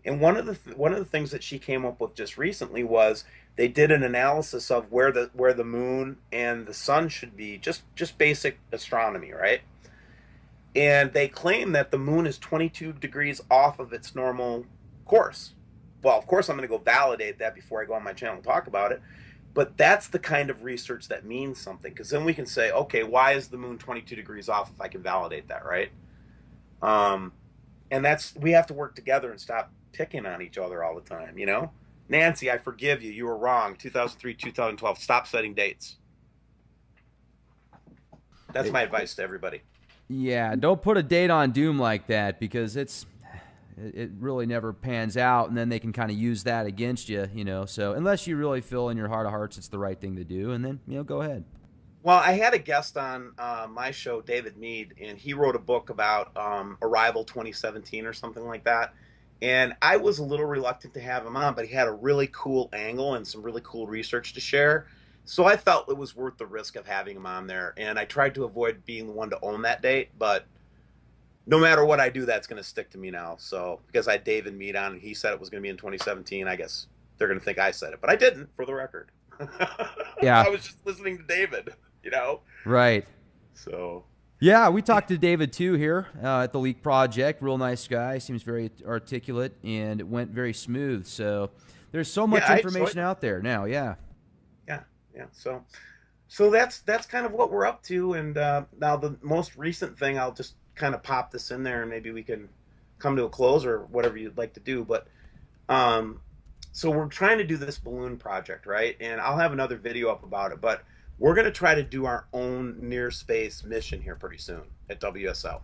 And one of the things that she came up with just recently was they did an analysis of where the moon and the sun should be, just basic astronomy, right? And they claim that the moon is 22 degrees off of its normal course. Well, of course, I'm going to go validate that before I go on my channel and talk about it. But that's the kind of research that means something, because then we can say, okay, why is the moon 22 degrees off if I can validate that, right? Um, and we have to work together and stop picking on each other all the time, you know? Nancy, I forgive you. You were wrong. 2003, 2012. Stop setting dates. That's
It,
my advice to everybody.
yeah, don't put a date on Doom like that because it really never pans out, and then they can kind of use that against you, you know. So unless you really feel in your heart of hearts it's the right thing to do, and then go ahead.
Well, I had a guest on my show, David Mead, and he wrote a book about Arrival 2017 or something like that. And I was a little reluctant to have him on, but he had a really cool angle and some really cool research to share. So I felt it was worth the risk of having him on there. And I tried to avoid being the one to own that date, but no matter what I do, that's going to stick to me now. So because I had David Mead on and he said it was going to be in 2017, I guess they're going to think I said it, but I didn't, for the record.
Yeah,
I was just listening to David, you know?
right.
So
Yeah, we talked to David too here at the Leak Project. Real nice guy. Seems very articulate, and it went very smooth. So there's so much
yeah, I
information
enjoyed it.
out there now. Yeah.
Yeah, yeah. So that's kind of what we're up to. And now the most recent thing, I'll just kind of pop this in there, and maybe we can come to a close or whatever you'd like to do. But um, so we're trying to do this balloon project, right? And I'll have another video up about it. But we're going to try to do our own near space mission here pretty soon at WSL.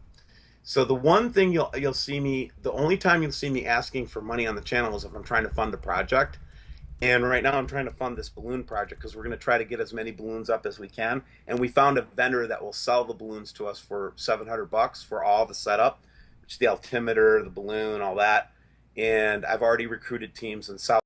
So the one thing you'll see me, the only time you'll see me asking for money on the channel is if I'm trying to fund a project. And right now I'm trying to fund this balloon project because we're going to try to get as many balloons up as we can. And we found a vendor that will sell the balloons to us for $700 for all the setup, which is the altimeter, the balloon, all that. And I've already recruited teams in South